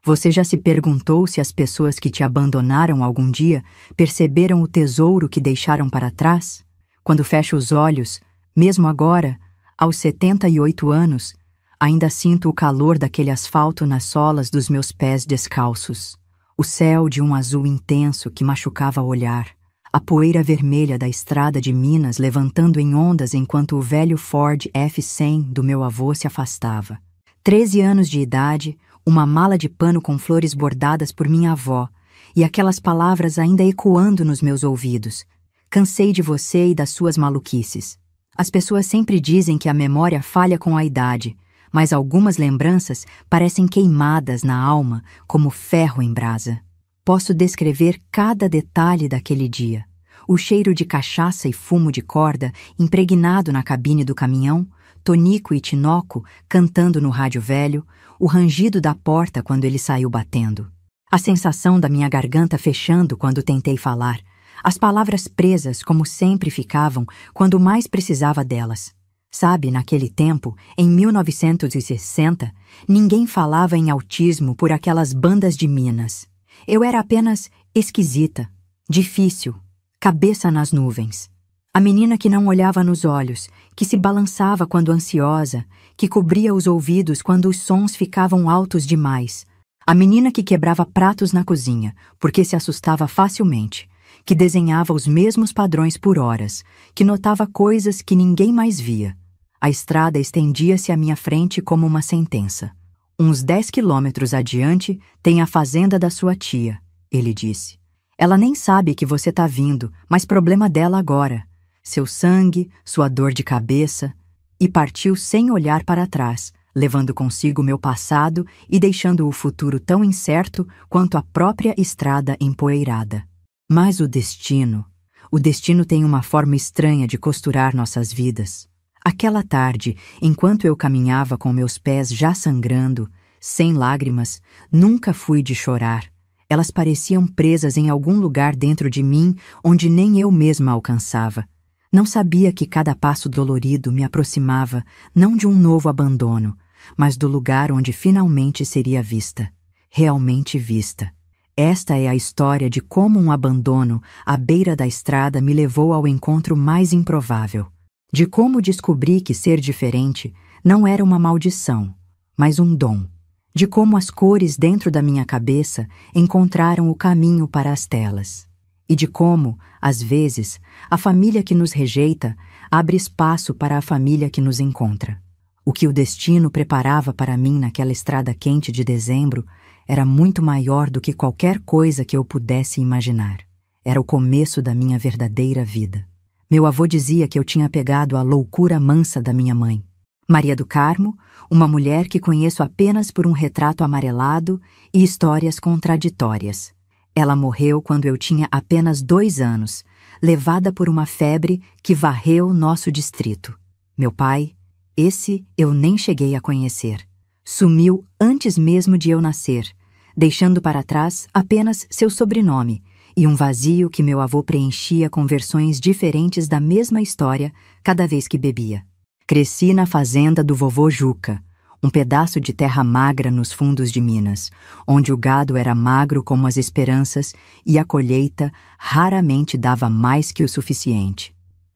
Você já se perguntou se as pessoas que te abandonaram algum dia perceberam o tesouro que deixaram para trás? Quando fecho os olhos, mesmo agora, aos 78 anos, ainda sinto o calor daquele asfalto nas solas dos meus pés descalços, o céu de um azul intenso que machucava o olhar, a poeira vermelha da estrada de Minas levantando em ondas enquanto o velho Ford F-100 do meu avô se afastava. 13 anos de idade, uma mala de pano com flores bordadas por minha avó, e aquelas palavras ainda ecoando nos meus ouvidos. Cansei de você e das suas maluquices. As pessoas sempre dizem que a memória falha com a idade, mas algumas lembranças parecem queimadas na alma como ferro em brasa. Posso descrever cada detalhe daquele dia. O cheiro de cachaça e fumo de corda impregnado na cabine do caminhão, Tonico e Tinoco cantando no rádio velho, o rangido da porta quando ele saiu batendo. A sensação da minha garganta fechando quando tentei falar, as palavras presas como sempre ficavam quando mais precisava delas. Sabe, naquele tempo, em 1960, ninguém falava em autismo por aquelas bandas de Minas. Eu era apenas esquisita, difícil, cabeça nas nuvens. A menina que não olhava nos olhos, que se balançava quando ansiosa, que cobria os ouvidos quando os sons ficavam altos demais. A menina que quebrava pratos na cozinha, porque se assustava facilmente, que desenhava os mesmos padrões por horas, que notava coisas que ninguém mais via. A estrada estendia-se à minha frente como uma sentença. Uns 10 quilômetros adiante tem a fazenda da sua tia, ele disse. Ela nem sabe que você tá vindo, mas problema dela agora. Seu sangue, sua dor de cabeça, e partiu sem olhar para trás, levando consigo meu passado e deixando o futuro tão incerto quanto a própria estrada empoeirada. Mas o destino tem uma forma estranha de costurar nossas vidas. Aquela tarde, enquanto eu caminhava com meus pés já sangrando, sem lágrimas, nunca fui de chorar. Elas pareciam presas em algum lugar dentro de mim onde nem eu mesma alcançava. Não sabia que cada passo dolorido me aproximava não de um novo abandono, mas do lugar onde finalmente seria vista, realmente vista. Esta é a história de como um abandono à beira da estrada me levou ao encontro mais improvável. De como descobri que ser diferente não era uma maldição, mas um dom. De como as cores dentro da minha cabeça encontraram o caminho para as telas. E de como, às vezes, a família que nos rejeita abre espaço para a família que nos encontra. O que o destino preparava para mim naquela estrada quente de dezembro era muito maior do que qualquer coisa que eu pudesse imaginar. Era o começo da minha verdadeira vida. Meu avô dizia que eu tinha pegado a loucura mansa da minha mãe. Maria do Carmo, uma mulher que conheço apenas por um retrato amarelado e histórias contraditórias. Ela morreu quando eu tinha apenas 2 anos, levada por uma febre que varreu nosso distrito. Meu pai, esse eu nem cheguei a conhecer. Sumiu antes mesmo de eu nascer, deixando para trás apenas seu sobrenome e um vazio que meu avô preenchia com versões diferentes da mesma história cada vez que bebia. Cresci na fazenda do vovô Juca, um pedaço de terra magra nos fundos de Minas, onde o gado era magro como as esperanças e a colheita raramente dava mais que o suficiente.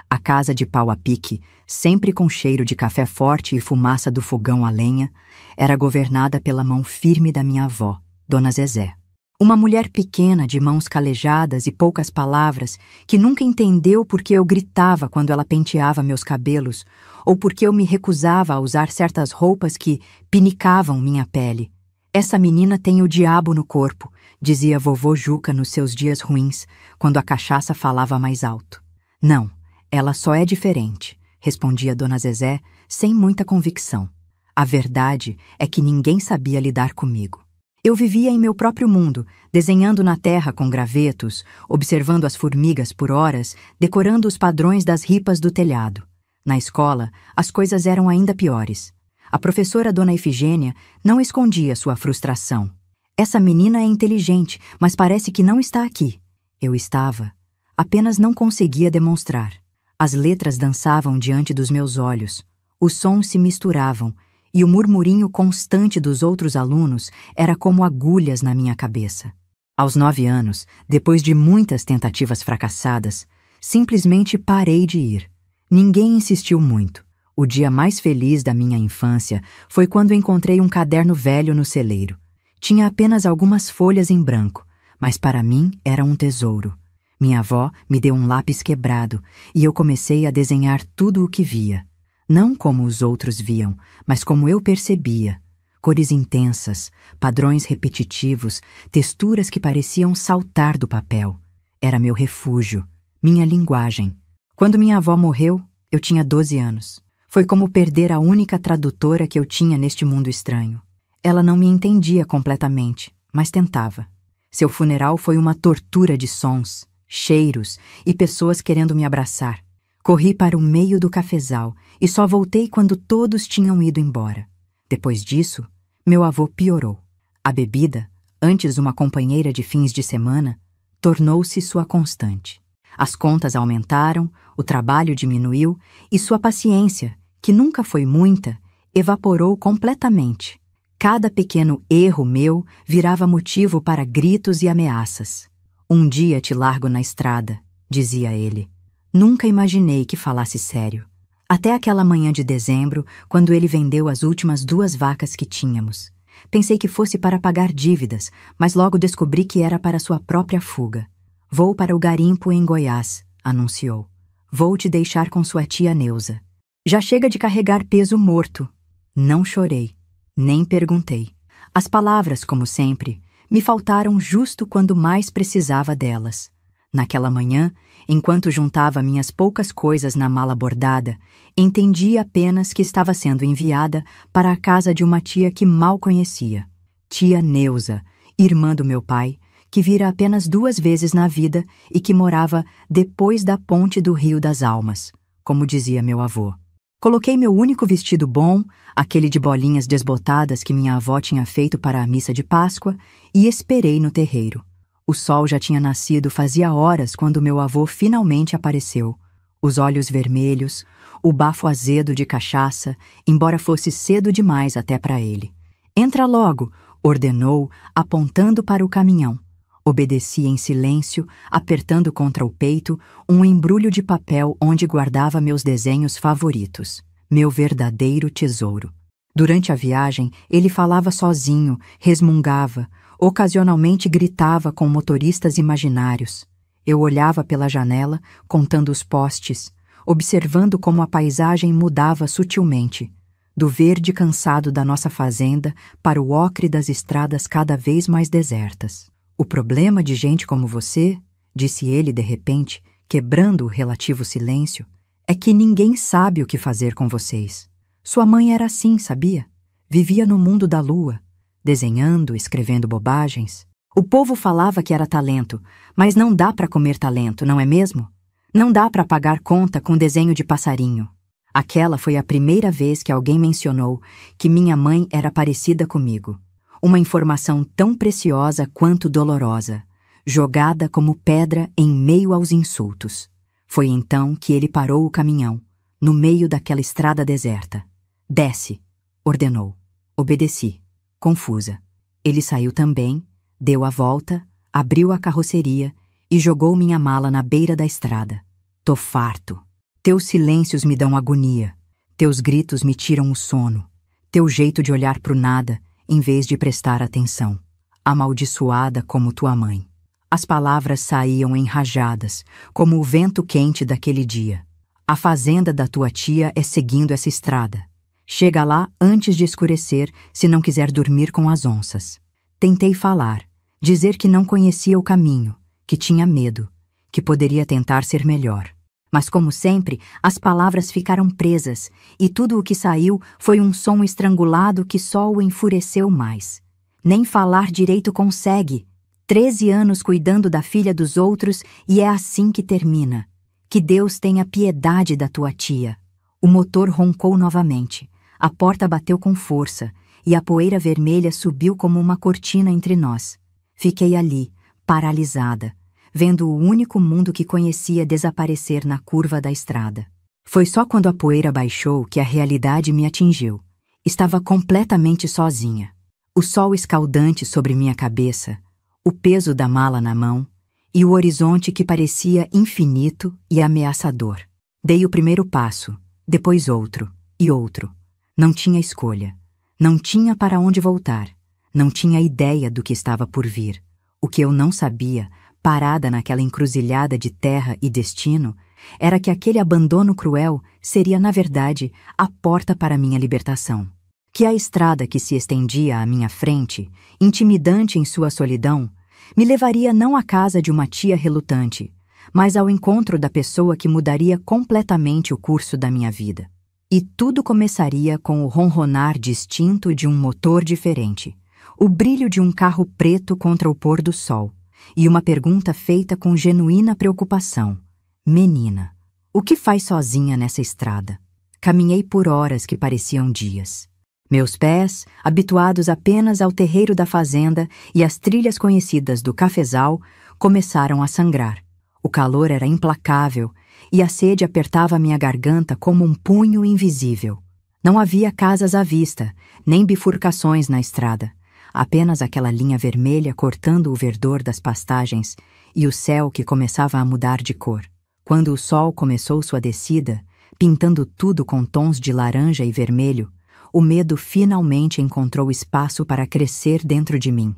A casa de pau a pique, sempre com cheiro de café forte e fumaça do fogão a lenha, era governada pela mão firme da minha avó, Dona Zezé. Uma mulher pequena, de mãos calejadas e poucas palavras, que nunca entendeu por que eu gritava quando ela penteava meus cabelos, ou por que eu me recusava a usar certas roupas que pinicavam minha pele. Essa menina tem o diabo no corpo, dizia vovô Juca nos seus dias ruins, quando a cachaça falava mais alto. Não, ela só é diferente, respondia Dona Zezé, sem muita convicção. A verdade é que ninguém sabia lidar comigo. Eu vivia em meu próprio mundo, desenhando na terra com gravetos, observando as formigas por horas, decorando os padrões das ripas do telhado. Na escola, as coisas eram ainda piores. A professora Dona Efigênia não escondia sua frustração. Essa menina é inteligente, mas parece que não está aqui. Eu estava. Apenas não conseguia demonstrar. As letras dançavam diante dos meus olhos. Os sons se misturavam. e o murmurinho constante dos outros alunos era como agulhas na minha cabeça. Aos 9 anos, depois de muitas tentativas fracassadas, simplesmente parei de ir. Ninguém insistiu muito. O dia mais feliz da minha infância foi quando encontrei um caderno velho no celeiro. Tinha apenas algumas folhas em branco, mas para mim era um tesouro. Minha avó me deu um lápis quebrado e eu comecei a desenhar tudo o que via. Não como os outros viam, mas como eu percebia. Cores intensas, padrões repetitivos, texturas que pareciam saltar do papel. Era meu refúgio, minha linguagem. Quando minha avó morreu, eu tinha 12 anos. Foi como perder a única tradutora que eu tinha neste mundo estranho. Ela não me entendia completamente, mas tentava. Seu funeral foi uma tortura de sons, cheiros e pessoas querendo me abraçar. Corri para o meio do cafezal e só voltei quando todos tinham ido embora. Depois disso, meu avô piorou. A bebida, antes uma companheira de fins de semana, tornou-se sua constante. As contas aumentaram, o trabalho diminuiu e sua paciência, que nunca foi muita, evaporou completamente. Cada pequeno erro meu virava motivo para gritos e ameaças. "Um dia te largo na estrada", dizia ele. Nunca imaginei que falasse sério. Até aquela manhã de dezembro, quando ele vendeu as últimas 2 vacas que tínhamos. Pensei que fosse para pagar dívidas, mas logo descobri que era para sua própria fuga. "Vou para o garimpo em Goiás", anunciou. "Vou te deixar com sua tia Neuza. Já chega de carregar peso morto." Não chorei, nem perguntei. As palavras, como sempre, me faltaram justo quando mais precisava delas. Naquela manhã, enquanto juntava minhas poucas coisas na mala bordada, entendi apenas que estava sendo enviada para a casa de uma tia que mal conhecia. Tia Neuza, irmã do meu pai, que vira apenas 2 vezes na vida e que morava depois da ponte do Rio das Almas, como dizia meu avô. Coloquei meu único vestido bom, aquele de bolinhas desbotadas que minha avó tinha feito para a missa de Páscoa, e esperei no terreiro. O sol já tinha nascido fazia horas quando meu avô finalmente apareceu. Os olhos vermelhos, o bafo azedo de cachaça, embora fosse cedo demais até para ele. "Entra logo", ordenou, apontando para o caminhão. Obedeci em silêncio, apertando contra o peito um embrulho de papel onde guardava meus desenhos favoritos. Meu verdadeiro tesouro. Durante a viagem, ele falava sozinho, resmungava, ocasionalmente gritava com motoristas imaginários. Eu olhava pela janela, contando os postes, observando como a paisagem mudava sutilmente, do verde cansado da nossa fazenda para o ocre das estradas cada vez mais desertas. "O problema de gente como você", disse ele de repente, quebrando o relativo silêncio, "é que ninguém sabe o que fazer com vocês. Sua mãe era assim, sabia? Vivia no mundo da lua, desenhando, escrevendo bobagens. O povo falava que era talento, mas não dá para comer talento, não é mesmo? Não dá para pagar conta com desenho de passarinho." Aquela foi a primeira vez que alguém mencionou que minha mãe era parecida comigo. Uma informação tão preciosa quanto dolorosa, jogada como pedra em meio aos insultos. Foi então que ele parou o caminhão, no meio daquela estrada deserta. "Desce", ordenou. Obedeci, confusa. Ele saiu também, deu a volta, abriu a carroceria e jogou minha mala na beira da estrada. "Tô farto. Teus silêncios me dão agonia. Teus gritos me tiram o sono. Teu jeito de olhar pro nada, em vez de prestar atenção. Amaldiçoada como tua mãe." As palavras saíam em rajadas, como o vento quente daquele dia. "A fazenda da tua tia é seguindo essa estrada. Chega lá antes de escurecer, se não quiser dormir com as onças." Tentei falar, dizer que não conhecia o caminho, que tinha medo, que poderia tentar ser melhor. Mas, como sempre, as palavras ficaram presas e tudo o que saiu foi um som estrangulado que só o enfureceu mais. Nem falar direito consegue. 13 anos cuidando da filha dos outros e é assim que termina. Que Deus tenha piedade da tua tia. O motor roncou novamente. A porta bateu com força e a poeira vermelha subiu como uma cortina entre nós. Fiquei ali, paralisada, vendo o único mundo que conhecia desaparecer na curva da estrada. Foi só quando a poeira baixou que a realidade me atingiu. Estava completamente sozinha. O sol escaldante sobre minha cabeça, o peso da mala na mão e o horizonte que parecia infinito e ameaçador. Dei o primeiro passo, depois outro e outro. Não tinha escolha. Não tinha para onde voltar. Não tinha ideia do que estava por vir. O que eu não sabia, parada naquela encruzilhada de terra e destino, era que aquele abandono cruel seria, na verdade, a porta para minha libertação. Que a estrada que se estendia à minha frente, intimidante em sua solidão, me levaria não à casa de uma tia relutante, mas ao encontro da pessoa que mudaria completamente o curso da minha vida. E tudo começaria com o ronronar distinto de um motor diferente, o brilho de um carro preto contra o pôr do sol, e uma pergunta feita com genuína preocupação. Menina, o que faz sozinha nessa estrada? Caminhei por horas que pareciam dias. Meus pés, habituados apenas ao terreiro da fazenda e às trilhas conhecidas do cafezal, começaram a sangrar. O calor era implacável e a sede apertava minha garganta como um punho invisível. Não havia casas à vista, nem bifurcações na estrada. Apenas aquela linha vermelha cortando o verdor das pastagens e o céu que começava a mudar de cor. Quando o sol começou sua descida, pintando tudo com tons de laranja e vermelho, o medo finalmente encontrou espaço para crescer dentro de mim.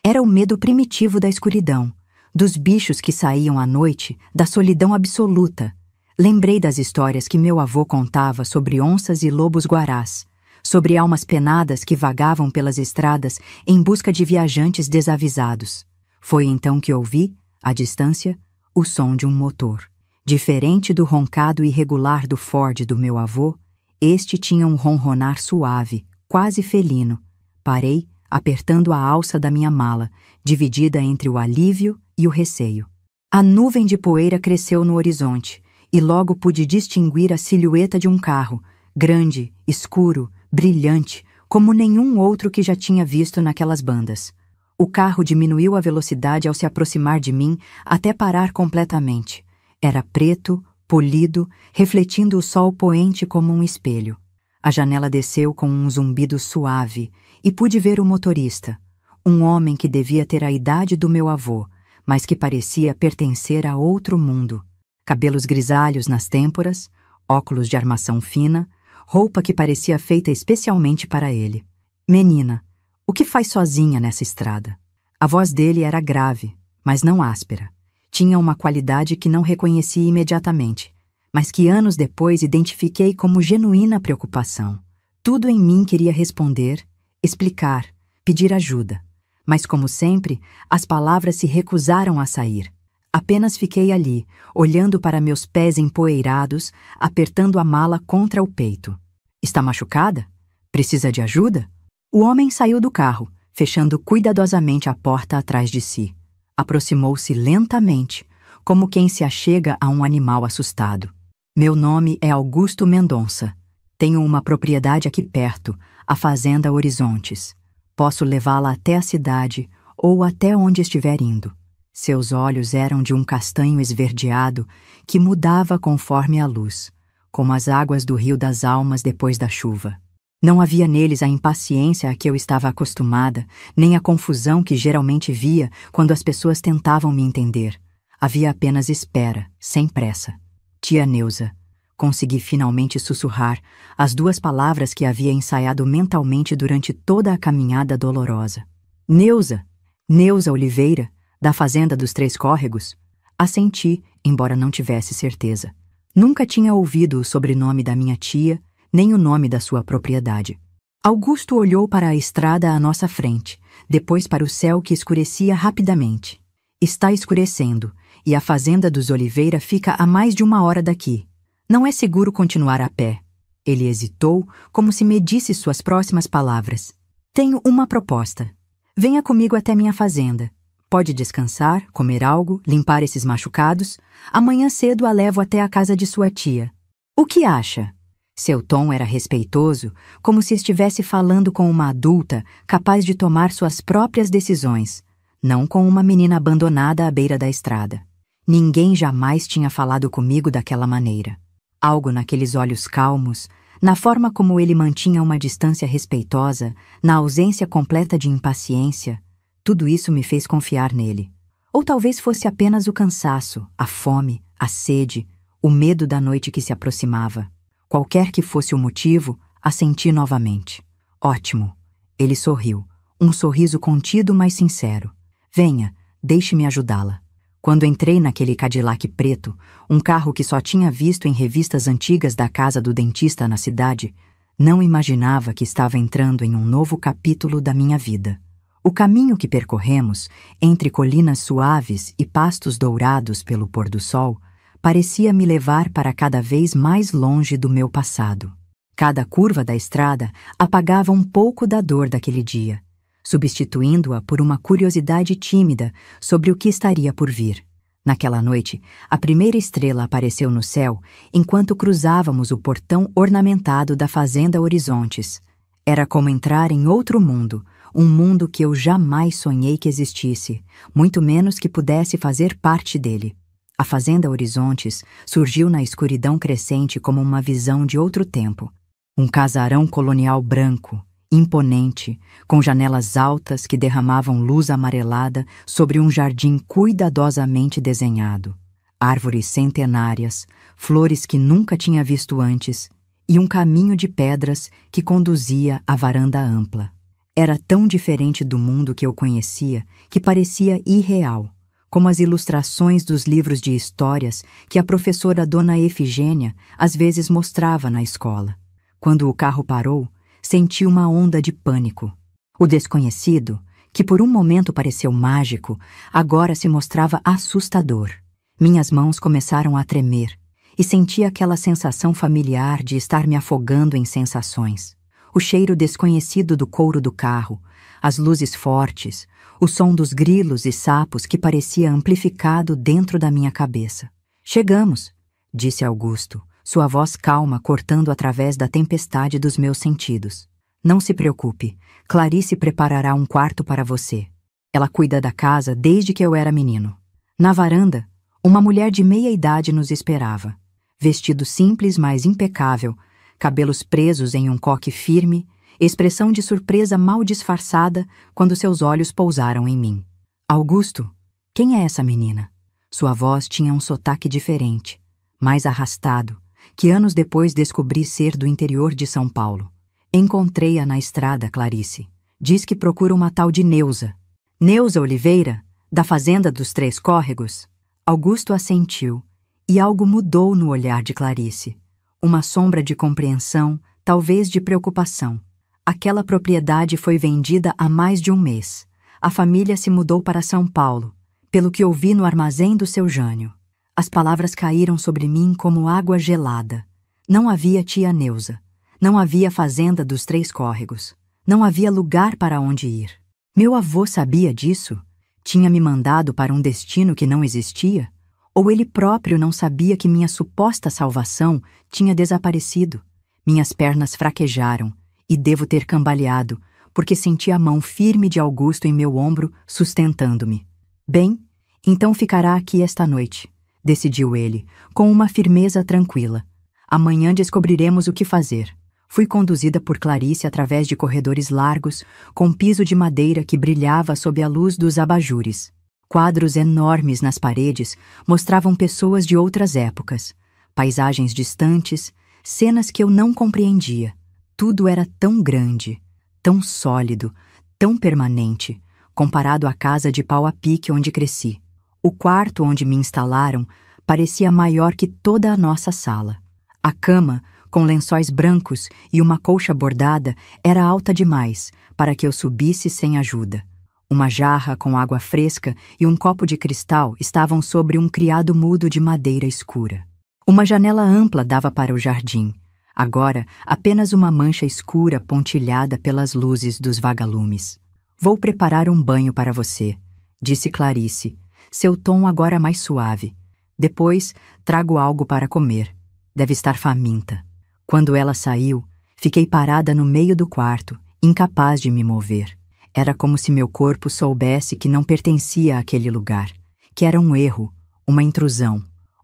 Era o medo primitivo da escuridão, dos bichos que saíam à noite, da solidão absoluta. Lembrei das histórias que meu avô contava sobre onças e lobos-guarás, sobre almas penadas que vagavam pelas estradas em busca de viajantes desavisados. Foi então que ouvi, à distância, o som de um motor. Diferente do roncado irregular do Ford do meu avô, este tinha um ronronar suave, quase felino. Parei, apertando a alça da minha mala, dividida entre o alívio e o receio. A nuvem de poeira cresceu no horizonte, e logo pude distinguir a silhueta de um carro, grande, escuro, brilhante, como nenhum outro que já tinha visto naquelas bandas. O carro diminuiu a velocidade ao se aproximar de mim até parar completamente. Era preto, polido, refletindo o sol poente como um espelho. A janela desceu com um zumbido suave e pude ver o motorista, um homem que devia ter a idade do meu avô, mas que parecia pertencer a outro mundo. Cabelos grisalhos nas têmporas, óculos de armação fina, roupa que parecia feita especialmente para ele. Menina, o que faz sozinha nessa estrada? A voz dele era grave, mas não áspera. Tinha uma qualidade que não reconheci imediatamente, mas que anos depois identifiquei como genuína preocupação. Tudo em mim queria responder, explicar, pedir ajuda. Mas, como sempre, as palavras se recusaram a sair. Apenas fiquei ali, olhando para meus pés empoeirados, apertando a mala contra o peito. Está machucada? Precisa de ajuda? O homem saiu do carro, fechando cuidadosamente a porta atrás de si. Aproximou-se lentamente, como quem se achega a um animal assustado. Meu nome é Augusto Mendonça. Tenho uma propriedade aqui perto, a Fazenda Horizontes. Posso levá-la até a cidade ou até onde estiver indo. Seus olhos eram de um castanho esverdeado que mudava conforme a luz, como as águas do Rio das Almas depois da chuva. Não havia neles a impaciência a que eu estava acostumada, nem a confusão que geralmente via quando as pessoas tentavam me entender. Havia apenas espera, sem pressa. Tia Neuza. Consegui finalmente sussurrar as duas palavras que havia ensaiado mentalmente durante toda a caminhada dolorosa. Neuza! Neuza Oliveira, da Fazenda dos Três Córregos. Assenti, embora não tivesse certeza. Nunca tinha ouvido o sobrenome da minha tia, nem o nome da sua propriedade. Augusto olhou para a estrada à nossa frente, depois para o céu que escurecia rapidamente. Está escurecendo, e a Fazenda dos Oliveira fica a mais de 1 hora daqui. Não é seguro continuar a pé. Ele hesitou, como se medisse suas próximas palavras. Tenho uma proposta. Venha comigo até minha fazenda. Pode descansar, comer algo, limpar esses machucados. Amanhã cedo a levo até a casa de sua tia. O que acha? Seu tom era respeitoso, como se estivesse falando com uma adulta capaz de tomar suas próprias decisões, não com uma menina abandonada à beira da estrada. Ninguém jamais tinha falado comigo daquela maneira. Algo naqueles olhos calmos, Na forma como ele mantinha uma distância respeitosa, na ausência completa de impaciência, tudo isso me fez confiar nele. Ou talvez fosse apenas o cansaço, a fome, a sede, o medo da noite que se aproximava. Qualquer que fosse o motivo, assenti novamente. Ótimo. Ele sorriu. Um sorriso contido, mas sincero. Venha, deixe-me ajudá-la. Quando entrei naquele Cadillac preto, um carro que só tinha visto em revistas antigas da casa do dentista na cidade, não imaginava que estava entrando em um novo capítulo da minha vida. O caminho que percorremos, entre colinas suaves e pastos dourados pelo pôr do sol, parecia me levar para cada vez mais longe do meu passado. Cada curva da estrada apagava um pouco da dor daquele dia, substituindo-a por uma curiosidade tímida sobre o que estaria por vir. Naquela noite, a primeira estrela apareceu no céu enquanto cruzávamos o portão ornamentado da Fazenda Horizontes. Era como entrar em outro mundo, um mundo que eu jamais sonhei que existisse, muito menos que pudesse fazer parte dele. A Fazenda Horizontes surgiu na escuridão crescente como uma visão de outro tempo. Um casarão colonial branco, imponente, com janelas altas que derramavam luz amarelada sobre um jardim cuidadosamente desenhado. Árvores centenárias, flores que nunca tinha visto antes e um caminho de pedras que conduzia à varanda ampla. Era tão diferente do mundo que eu conhecia que parecia irreal, como as ilustrações dos livros de histórias que a professora Dona Efigênia às vezes mostrava na escola. Quando o carro parou, senti uma onda de pânico. O desconhecido, que por um momento pareceu mágico, agora se mostrava assustador. Minhas mãos começaram a tremer e senti aquela sensação familiar de estar me afogando em sensações. O cheiro desconhecido do couro do carro, as luzes fortes, o som dos grilos e sapos que parecia amplificado dentro da minha cabeça. Chegamos, disse Augusto, sua voz calma cortando através da tempestade dos meus sentidos. Não se preocupe, Clarice preparará um quarto para você. Ela cuida da casa desde que eu era menino. Na varanda, uma mulher de meia idade nos esperava. Vestido simples, mas impecável, cabelos presos em um coque firme, expressão de surpresa mal disfarçada quando seus olhos pousaram em mim. Augusto, quem é essa menina? Sua voz tinha um sotaque diferente, mais arrastado, que anos depois descobri ser do interior de São Paulo. Encontrei-a na estrada, Clarice. Diz que procura uma tal de Neuza. Neuza Oliveira, da Fazenda dos Três Córregos? Augusto assentiu, e algo mudou no olhar de Clarice. Uma sombra de compreensão, talvez de preocupação. Aquela propriedade foi vendida há mais de um mês. A família se mudou para São Paulo, pelo que ouvi no armazém do seu Jânio. As palavras caíram sobre mim como água gelada. Não havia tia Neuza. Não havia Fazenda dos Três Córregos. Não havia lugar para onde ir. Meu avô sabia disso? Tinha me mandado para um destino que não existia? Ou ele próprio não sabia que minha suposta salvação tinha desaparecido? Minhas pernas fraquejaram, e devo ter cambaleado, porque senti a mão firme de Augusto em meu ombro, sustentando-me. Bem, então ficará aqui esta noite, decidiu ele, com uma firmeza tranquila. Amanhã descobriremos o que fazer. Fui conduzida por Clarice através de corredores largos, com piso de madeira que brilhava sob a luz dos abajures. Quadros enormes nas paredes mostravam pessoas de outras épocas, paisagens distantes, cenas que eu não compreendia. Tudo era tão grande, tão sólido, tão permanente, comparado à casa de pau a pique onde cresci. O quarto onde me instalaram parecia maior que toda a nossa sala. A cama, com lençóis brancos e uma colcha bordada, era alta demais para que eu subisse sem ajuda. Uma jarra com água fresca e um copo de cristal estavam sobre um criado mudo de madeira escura. Uma janela ampla dava para o jardim. Agora, apenas uma mancha escura pontilhada pelas luzes dos vagalumes. Vou preparar um banho para você, disse Clarice, seu tom agora mais suave. Depois, trago algo para comer. Deve estar faminta. Quando ela saiu, fiquei parada no meio do quarto, incapaz de me mover. Era como se meu corpo soubesse que não pertencia àquele lugar, que era um erro, uma intrusão,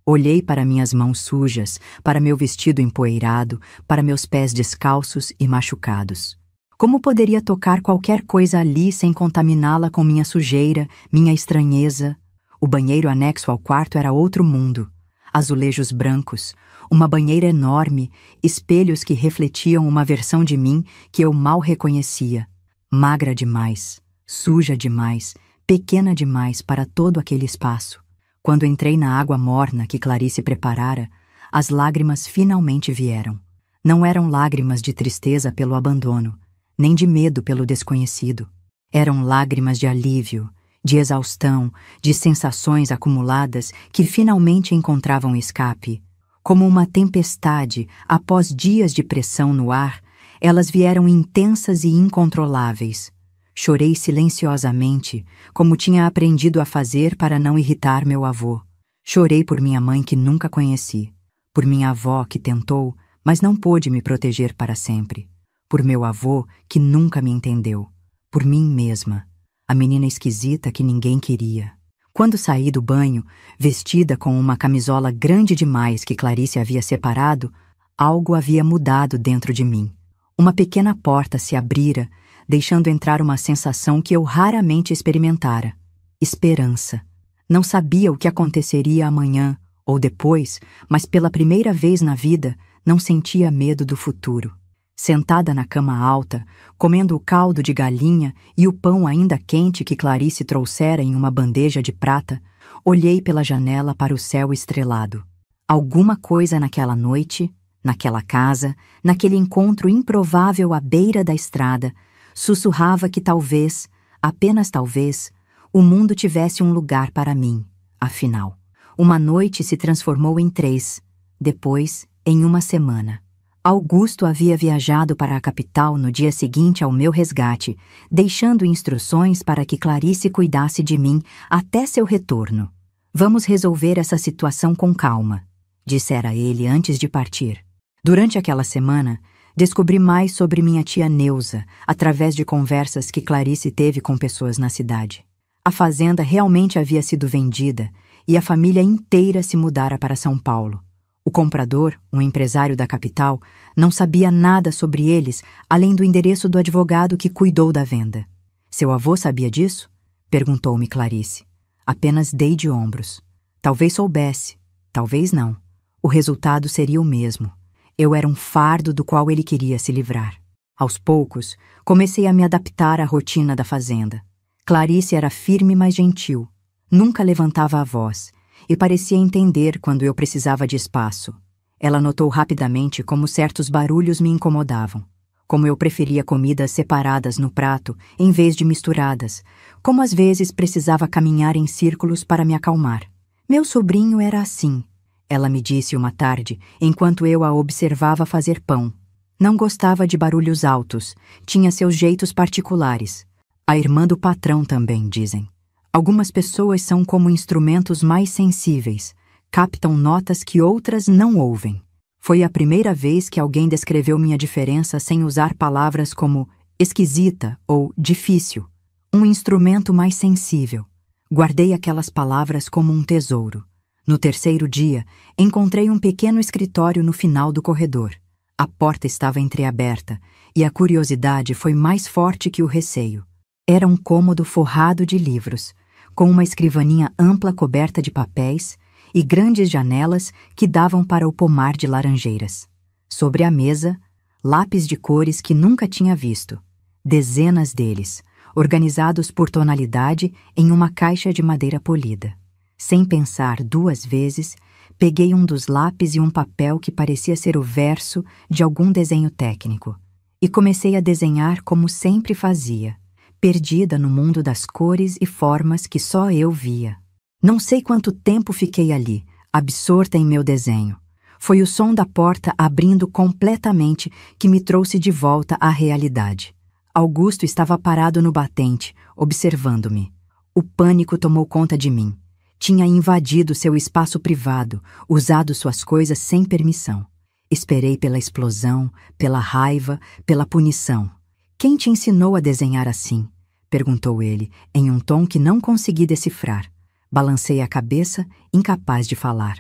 Olhei para minhas mãos sujas, para meu vestido empoeirado, para meus pés descalços e machucados. Como poderia tocar qualquer coisa ali sem contaminá-la com minha sujeira, minha estranheza? O banheiro anexo ao quarto era outro mundo. Azulejos brancos, uma banheira enorme, espelhos que refletiam uma versão de mim que eu mal reconhecia. Magra demais, suja demais, pequena demais para todo aquele espaço. Quando entrei na água morna que Clarice preparara, as lágrimas finalmente vieram. Não eram lágrimas de tristeza pelo abandono, nem de medo pelo desconhecido. Eram lágrimas de alívio, de exaustão, de sensações acumuladas que finalmente encontravam escape. Como uma tempestade, após dias de pressão no ar, elas vieram intensas e incontroláveis. Chorei silenciosamente, como tinha aprendido a fazer para não irritar meu avô. Chorei por minha mãe que nunca conheci, por minha avó que tentou, mas não pôde me proteger para sempre, por meu avô que nunca me entendeu, por mim mesma, a menina esquisita que ninguém queria. Quando saí do banho, vestida com uma camisola grande demais que Clarice havia separado, algo havia mudado dentro de mim. Uma pequena porta se abrira, deixando entrar uma sensação que eu raramente experimentara. Esperança. Não sabia o que aconteceria amanhã ou depois, mas pela primeira vez na vida não sentia medo do futuro. Sentada na cama alta, comendo o caldo de galinha e o pão ainda quente que Clarice trouxera em uma bandeja de prata, olhei pela janela para o céu estrelado. Alguma coisa naquela noite, naquela casa, naquele encontro improvável à beira da estrada, sussurrava que talvez, apenas talvez, o mundo tivesse um lugar para mim, afinal. Uma noite se transformou em 3, depois em uma semana. Augusto havia viajado para a capital no dia seguinte ao meu resgate, deixando instruções para que Clarice cuidasse de mim até seu retorno. Vamos resolver essa situação com calma, dissera ele antes de partir. Durante aquela semana, descobri mais sobre minha tia Neuza, através de conversas que Clarice teve com pessoas na cidade. A fazenda realmente havia sido vendida e a família inteira se mudara para São Paulo. O comprador, um empresário da capital, não sabia nada sobre eles, além do endereço do advogado que cuidou da venda. Seu avô sabia disso? Perguntou-me Clarice. Apenas dei de ombros. Talvez soubesse, talvez não. O resultado seria o mesmo. Eu era um fardo do qual ele queria se livrar. Aos poucos, comecei a me adaptar à rotina da fazenda. Clarice era firme, mas gentil. Nunca levantava a voz e parecia entender quando eu precisava de espaço. Ela notou rapidamente como certos barulhos me incomodavam, como eu preferia comidas separadas no prato em vez de misturadas, como às vezes precisava caminhar em círculos para me acalmar. Meu sobrinho era assim, ela me disse uma tarde, enquanto eu a observava fazer pão. Não gostava de barulhos altos, tinha seus jeitos particulares. A irmã do patrão também, dizem. Algumas pessoas são como instrumentos mais sensíveis, captam notas que outras não ouvem. Foi a primeira vez que alguém descreveu minha diferença sem usar palavras como esquisita ou difícil. Um instrumento mais sensível. Guardei aquelas palavras como um tesouro. No terceiro dia, encontrei um pequeno escritório no final do corredor. A porta estava entreaberta e a curiosidade foi mais forte que o receio. Era um cômodo forrado de livros, com uma escrivaninha ampla coberta de papéis e grandes janelas que davam para o pomar de laranjeiras. Sobre a mesa, lápis de cores que nunca tinha visto, dezenas deles, organizados por tonalidade em uma caixa de madeira polida. Sem pensar 2 vezes, peguei um dos lápis e um papel que parecia ser o verso de algum desenho técnico, e comecei a desenhar como sempre fazia, perdida no mundo das cores e formas que só eu via. Não sei quanto tempo fiquei ali, absorta em meu desenho. Foi o som da porta abrindo completamente que me trouxe de volta à realidade. Augusto estava parado no batente, observando-me. O pânico tomou conta de mim. Tinha invadido seu espaço privado, usado suas coisas sem permissão. Esperei pela explosão, pela raiva, pela punição. Quem te ensinou a desenhar assim? Perguntou ele, em um tom que não consegui decifrar. Balancei a cabeça, incapaz de falar.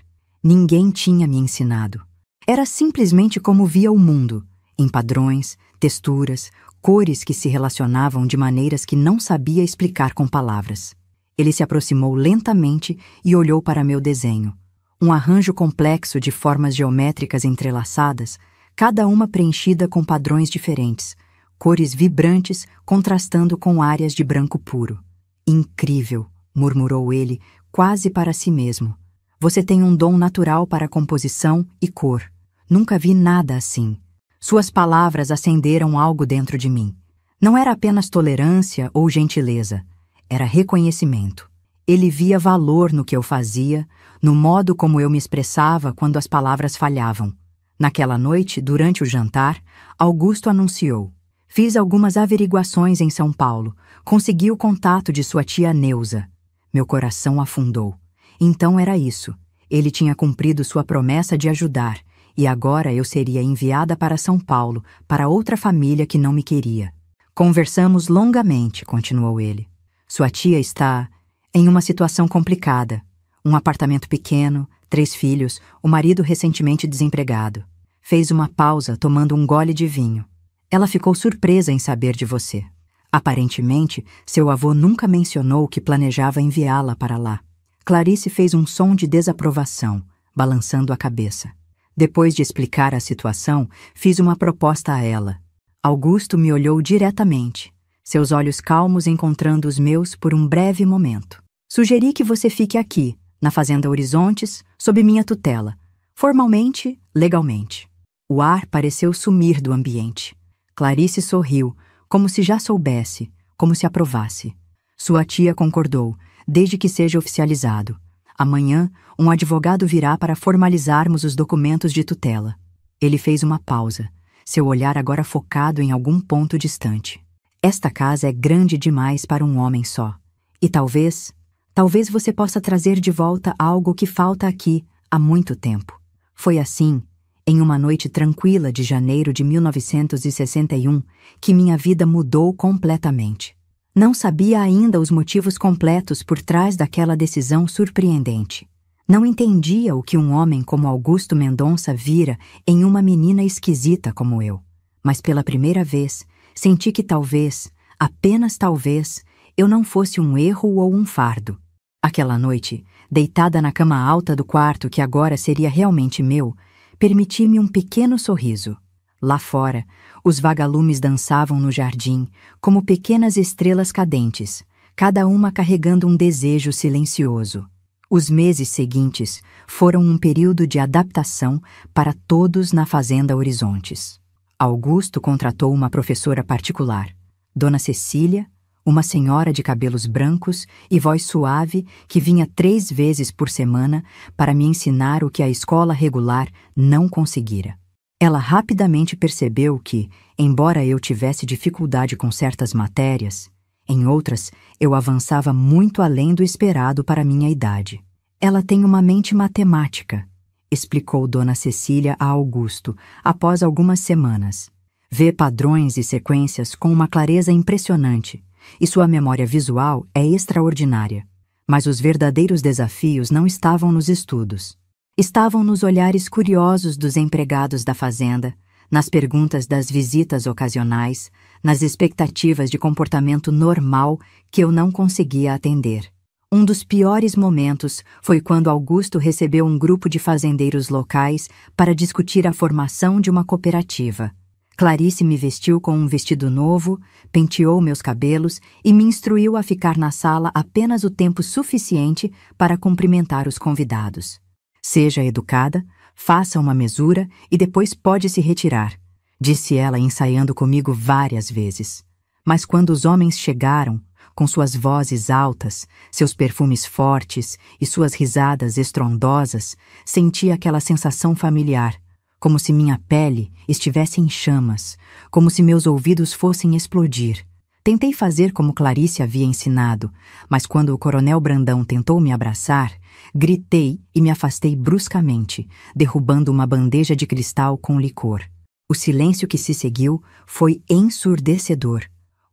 Ninguém tinha me ensinado. Era simplesmente como via o mundo, em padrões, texturas, cores que se relacionavam de maneiras que não sabia explicar com palavras. Ele se aproximou lentamente e olhou para meu desenho. Um arranjo complexo de formas geométricas entrelaçadas, cada uma preenchida com padrões diferentes, cores vibrantes contrastando com áreas de branco puro. Incrível, murmurou ele, quase para si mesmo. Você tem um dom natural para composição e cor. Nunca vi nada assim. Suas palavras acenderam algo dentro de mim. Não era apenas tolerância ou gentileza, era reconhecimento. Ele via valor no que eu fazia, no modo como eu me expressava quando as palavras falhavam. Naquela noite, durante o jantar, Augusto anunciou: fiz algumas averiguações em São Paulo, consegui o contato de sua tia Neuza. Meu coração afundou. Então era isso. Ele tinha cumprido sua promessa de ajudar, e agora eu seria enviada para São Paulo, para outra família que não me queria. Conversamos longamente, continuou ele. Sua tia está em uma situação complicada. Um apartamento pequeno, 3 filhos, o marido recentemente desempregado. Fez uma pausa, tomando um gole de vinho. Ela ficou surpresa em saber de você. Aparentemente, seu avô nunca mencionou que planejava enviá-la para lá. Clarice fez um som de desaprovação, balançando a cabeça. Depois de explicar a situação, fiz uma proposta a ela. Augusto me olhou diretamente, seus olhos calmos encontrando os meus por um breve momento. Sugeri que você fique aqui, na Fazenda Horizontes, sob minha tutela, formalmente, legalmente. O ar pareceu sumir do ambiente. Clarice sorriu, como se já soubesse, como se aprovasse. Sua tia concordou, desde que seja oficializado. Amanhã, um advogado virá para formalizarmos os documentos de tutela. Ele fez uma pausa, seu olhar agora focado em algum ponto distante. Esta casa é grande demais para um homem só. E talvez você possa trazer de volta algo que falta aqui há muito tempo. Foi assim, em uma noite tranquila de janeiro de 1961, que minha vida mudou completamente. Não sabia ainda os motivos completos por trás daquela decisão surpreendente. Não entendia o que um homem como Augusto Mendonça vira em uma menina esquisita como eu. Mas pela primeira vez, senti que talvez, apenas talvez, eu não fosse um erro ou um fardo. Aquela noite, deitada na cama alta do quarto que agora seria realmente meu, permiti-me um pequeno sorriso. Lá fora, os vagalumes dançavam no jardim, como pequenas estrelas cadentes, cada uma carregando um desejo silencioso. Os meses seguintes foram um período de adaptação para todos na Fazenda Horizontes. Augusto contratou uma professora particular, Dona Cecília, uma senhora de cabelos brancos e voz suave que vinha 3 vezes por semana para me ensinar o que a escola regular não conseguira. Ela rapidamente percebeu que, embora eu tivesse dificuldade com certas matérias, em outras eu avançava muito além do esperado para minha idade. Ela tem uma mente matemática, explicou Dona Cecília a Augusto após algumas semanas. Vê padrões e sequências com uma clareza impressionante, e sua memória visual é extraordinária. Mas os verdadeiros desafios não estavam nos estudos. Estavam nos olhares curiosos dos empregados da fazenda, nas perguntas das visitas ocasionais, nas expectativas de comportamento normal que eu não conseguia atender. Um dos piores momentos foi quando Augusto recebeu um grupo de fazendeiros locais para discutir a formação de uma cooperativa. Clarice me vestiu com um vestido novo, penteou meus cabelos e me instruiu a ficar na sala apenas o tempo suficiente para cumprimentar os convidados. Seja educada, faça uma mesura e depois pode se retirar, disse ela ensaiando comigo várias vezes. Mas quando os homens chegaram, com suas vozes altas, seus perfumes fortes e suas risadas estrondosas, senti aquela sensação familiar, como se minha pele estivesse em chamas, como se meus ouvidos fossem explodir. Tentei fazer como Clarice havia ensinado, mas quando o coronel Brandão tentou me abraçar, gritei e me afastei bruscamente, derrubando uma bandeja de cristal com licor. O silêncio que se seguiu foi ensurdecedor.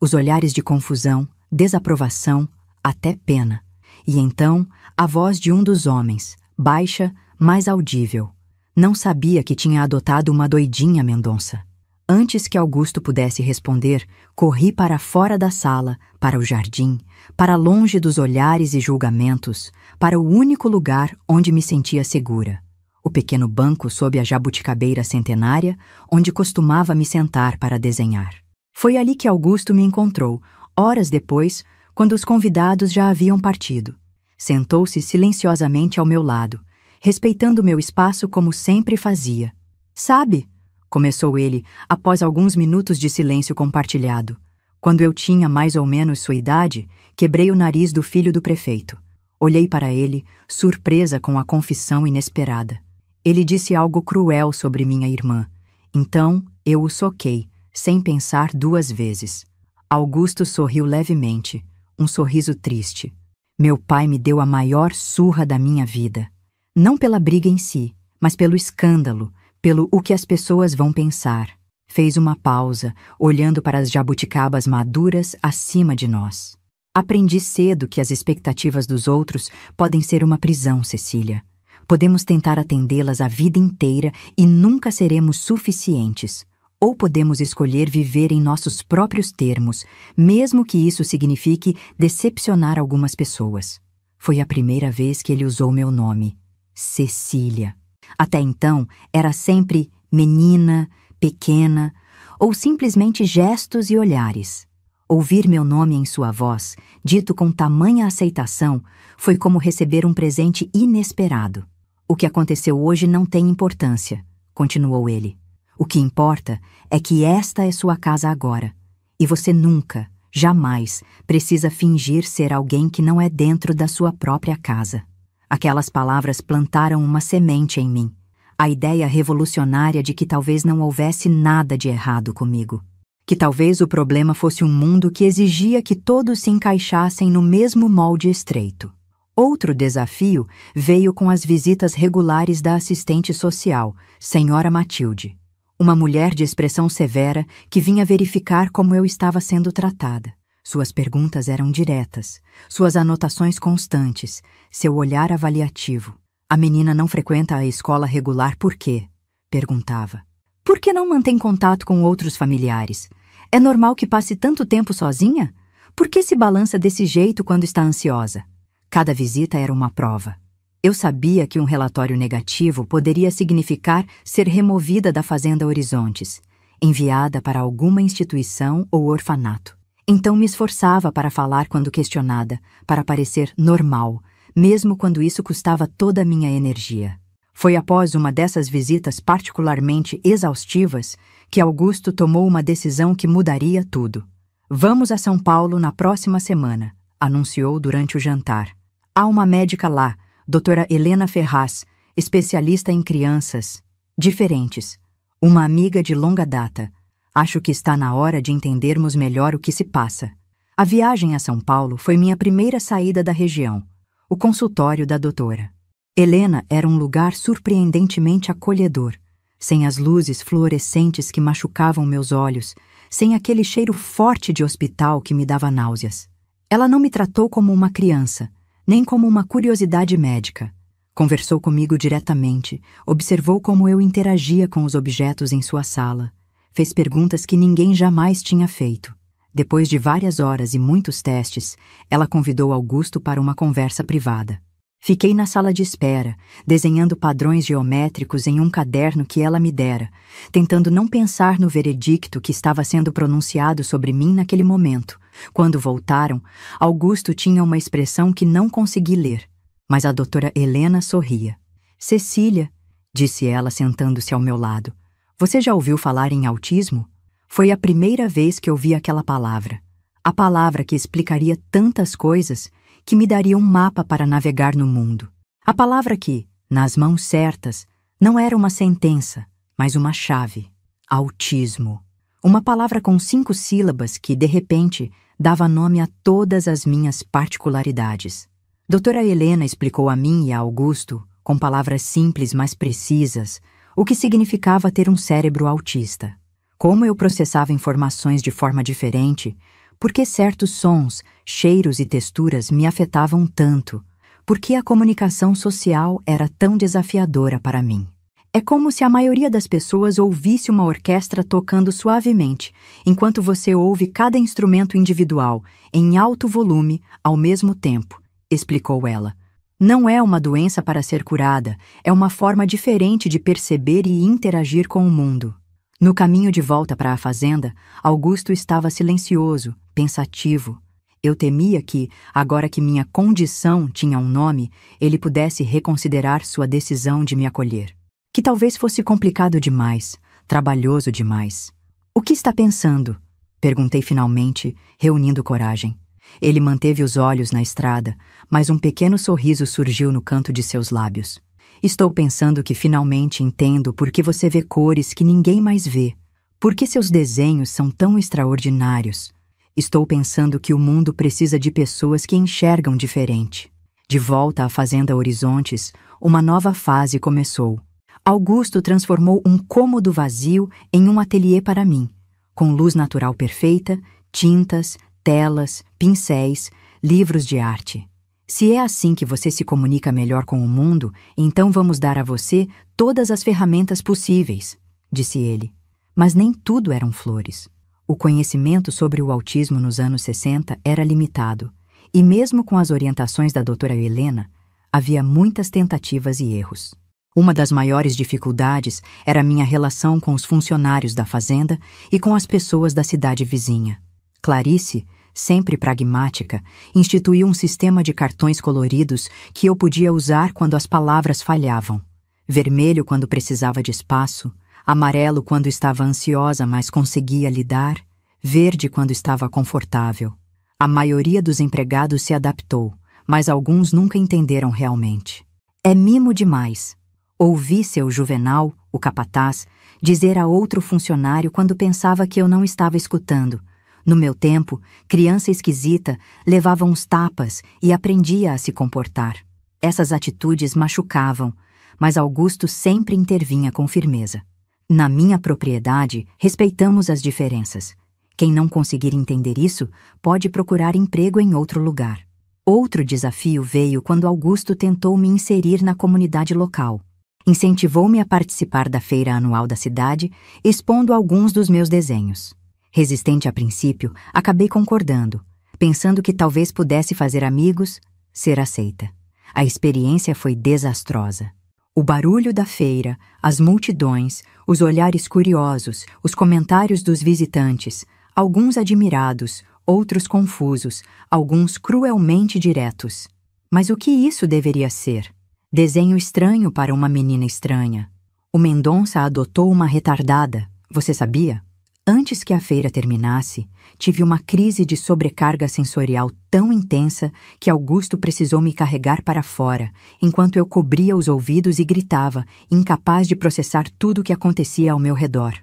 Os olhares de confusão, desaprovação, até pena. E então, a voz de um dos homens, baixa, mais audível. Não sabia que tinha adotado uma doidinha Mendonça. Antes que Augusto pudesse responder, corri para fora da sala, para o jardim, para longe dos olhares e julgamentos, para o único lugar onde me sentia segura. O pequeno banco sob a jabuticabeira centenária, onde costumava me sentar para desenhar. Foi ali que Augusto me encontrou, horas depois, quando os convidados já haviam partido. Sentou-se silenciosamente ao meu lado, respeitando meu espaço como sempre fazia. Sabe, começou ele, após alguns minutos de silêncio compartilhado. Quando eu tinha mais ou menos sua idade, quebrei o nariz do filho do prefeito. Olhei para ele, surpresa com a confissão inesperada. Ele disse algo cruel sobre minha irmã. Então, eu o soquei, sem pensar duas vezes. Augusto sorriu levemente, um sorriso triste. Meu pai me deu a maior surra da minha vida. Não pela briga em si, mas pelo escândalo, pelo o que as pessoas vão pensar. Fez uma pausa, olhando para as jabuticabas maduras acima de nós. Aprendi cedo que as expectativas dos outros podem ser uma prisão, Cecília. Podemos tentar atendê-las a vida inteira e nunca seremos suficientes. Ou podemos escolher viver em nossos próprios termos, mesmo que isso signifique decepcionar algumas pessoas. Foi a primeira vez que ele usou meu nome, Cecília. Até então, era sempre menina, pequena, ou simplesmente gestos e olhares. Ouvir meu nome em sua voz, dito com tamanha aceitação, foi como receber um presente inesperado. O que aconteceu hoje não tem importância, continuou ele. O que importa é que esta é sua casa agora, e você nunca, jamais, precisa fingir ser alguém que não é dentro da sua própria casa. Aquelas palavras plantaram uma semente em mim, a ideia revolucionária de que talvez não houvesse nada de errado comigo, que talvez o problema fosse um mundo que exigia que todos se encaixassem no mesmo molde estreito. Outro desafio veio com as visitas regulares da assistente social, Senhora Matilde. Uma mulher de expressão severa que vinha verificar como eu estava sendo tratada. Suas perguntas eram diretas, suas anotações constantes, seu olhar avaliativo. A menina não frequenta a escola regular por quê? Perguntava. Por que não mantém contato com outros familiares? É normal que passe tanto tempo sozinha? Por que se balança desse jeito quando está ansiosa? Cada visita era uma prova. Eu sabia que um relatório negativo poderia significar ser removida da Fazenda Horizontes, enviada para alguma instituição ou orfanato. Então me esforçava para falar quando questionada, para parecer normal, mesmo quando isso custava toda a minha energia. Foi após uma dessas visitas particularmente exaustivas que Augusto tomou uma decisão que mudaria tudo. Vamos a São Paulo na próxima semana, anunciou durante o jantar. Há uma médica lá, doutora Helena Ferraz, especialista em crianças diferentes. Uma amiga de longa data. Acho que está na hora de entendermos melhor o que se passa. A viagem a São Paulo foi minha primeira saída da região, o consultório da doutora. Helena era um lugar surpreendentemente acolhedor, sem as luzes fluorescentes que machucavam meus olhos, sem aquele cheiro forte de hospital que me dava náuseas. Ela não me tratou como uma criança, nem como uma curiosidade médica. Conversou comigo diretamente, observou como eu interagia com os objetos em sua sala, fez perguntas que ninguém jamais tinha feito. Depois de várias horas e muitos testes, ela convidou Augusto para uma conversa privada. Fiquei na sala de espera, desenhando padrões geométricos em um caderno que ela me dera, tentando não pensar no veredicto que estava sendo pronunciado sobre mim naquele momento. Quando voltaram, Augusto tinha uma expressão que não consegui ler, mas a doutora Helena sorria. Cecília, disse ela sentando-se ao meu lado, você já ouviu falar em autismo? Foi a primeira vez que ouvi aquela palavra. A palavra que explicaria tantas coisas, que me daria um mapa para navegar no mundo. A palavra que, nas mãos certas, não era uma sentença, mas uma chave. Autismo. Uma palavra com 5 sílabas que, de repente, dava nome a todas as minhas particularidades. Doutora Helena explicou a mim e a Augusto, com palavras simples mas precisas, o que significava ter um cérebro autista. Como eu processava informações de forma diferente, por que certos sons, cheiros e texturas me afetavam tanto, por que a comunicação social era tão desafiadora para mim. É como se a maioria das pessoas ouvisse uma orquestra tocando suavemente, enquanto você ouve cada instrumento individual, em alto volume, ao mesmo tempo, explicou ela. Não é uma doença para ser curada, é uma forma diferente de perceber e interagir com o mundo. No caminho de volta para a fazenda, Augusto estava silencioso, pensativo. Eu temia que, agora que minha condição tinha um nome, ele pudesse reconsiderar sua decisão de me acolher. Que talvez fosse complicado demais, trabalhoso demais. O que está pensando? Perguntei finalmente, reunindo coragem. Ele manteve os olhos na estrada, mas um pequeno sorriso surgiu no canto de seus lábios. Estou pensando que finalmente entendo por que você vê cores que ninguém mais vê. Por que seus desenhos são tão extraordinários. Estou pensando que o mundo precisa de pessoas que enxergam diferente. De volta à Fazenda Horizontes, uma nova fase começou. Augusto transformou um cômodo vazio em um ateliê para mim, com luz natural perfeita, tintas, telas, pincéis, livros de arte. Se é assim que você se comunica melhor com o mundo, então vamos dar a você todas as ferramentas possíveis, disse ele. Mas nem tudo eram flores. O conhecimento sobre o autismo nos anos 60 era limitado, e mesmo com as orientações da doutora Helena, havia muitas tentativas e erros. Uma das maiores dificuldades era minha relação com os funcionários da fazenda e com as pessoas da cidade vizinha. Clarice, sempre pragmática, instituiu um sistema de cartões coloridos que eu podia usar quando as palavras falhavam. Vermelho quando precisava de espaço, amarelo quando estava ansiosa, mas conseguia lidar, verde quando estava confortável. A maioria dos empregados se adaptou, mas alguns nunca entenderam realmente. É mimo demais. Ouvi seu Juvenal, o capataz, dizer a outro funcionário quando pensava que eu não estava escutando. No meu tempo, criança esquisita levava uns tapas e aprendia a se comportar. Essas atitudes machucavam, mas Augusto sempre intervinha com firmeza. Na minha propriedade, respeitamos as diferenças. Quem não conseguir entender isso, pode procurar emprego em outro lugar. Outro desafio veio quando Augusto tentou me inserir na comunidade local. Incentivou-me a participar da feira anual da cidade, expondo alguns dos meus desenhos. Resistente a princípio, acabei concordando, pensando que talvez pudesse fazer amigos, ser aceita. A experiência foi desastrosa. O barulho da feira, as multidões, os olhares curiosos, os comentários dos visitantes, alguns admirados, outros confusos, alguns cruelmente diretos. Mas o que isso deveria ser? Desenho estranho para uma menina estranha. O Mendonça adotou uma retardada, você sabia? Antes que a feira terminasse, tive uma crise de sobrecarga sensorial tão intensa que Augusto precisou me carregar para fora, enquanto eu cobria os ouvidos e gritava, incapaz de processar tudo o que acontecia ao meu redor.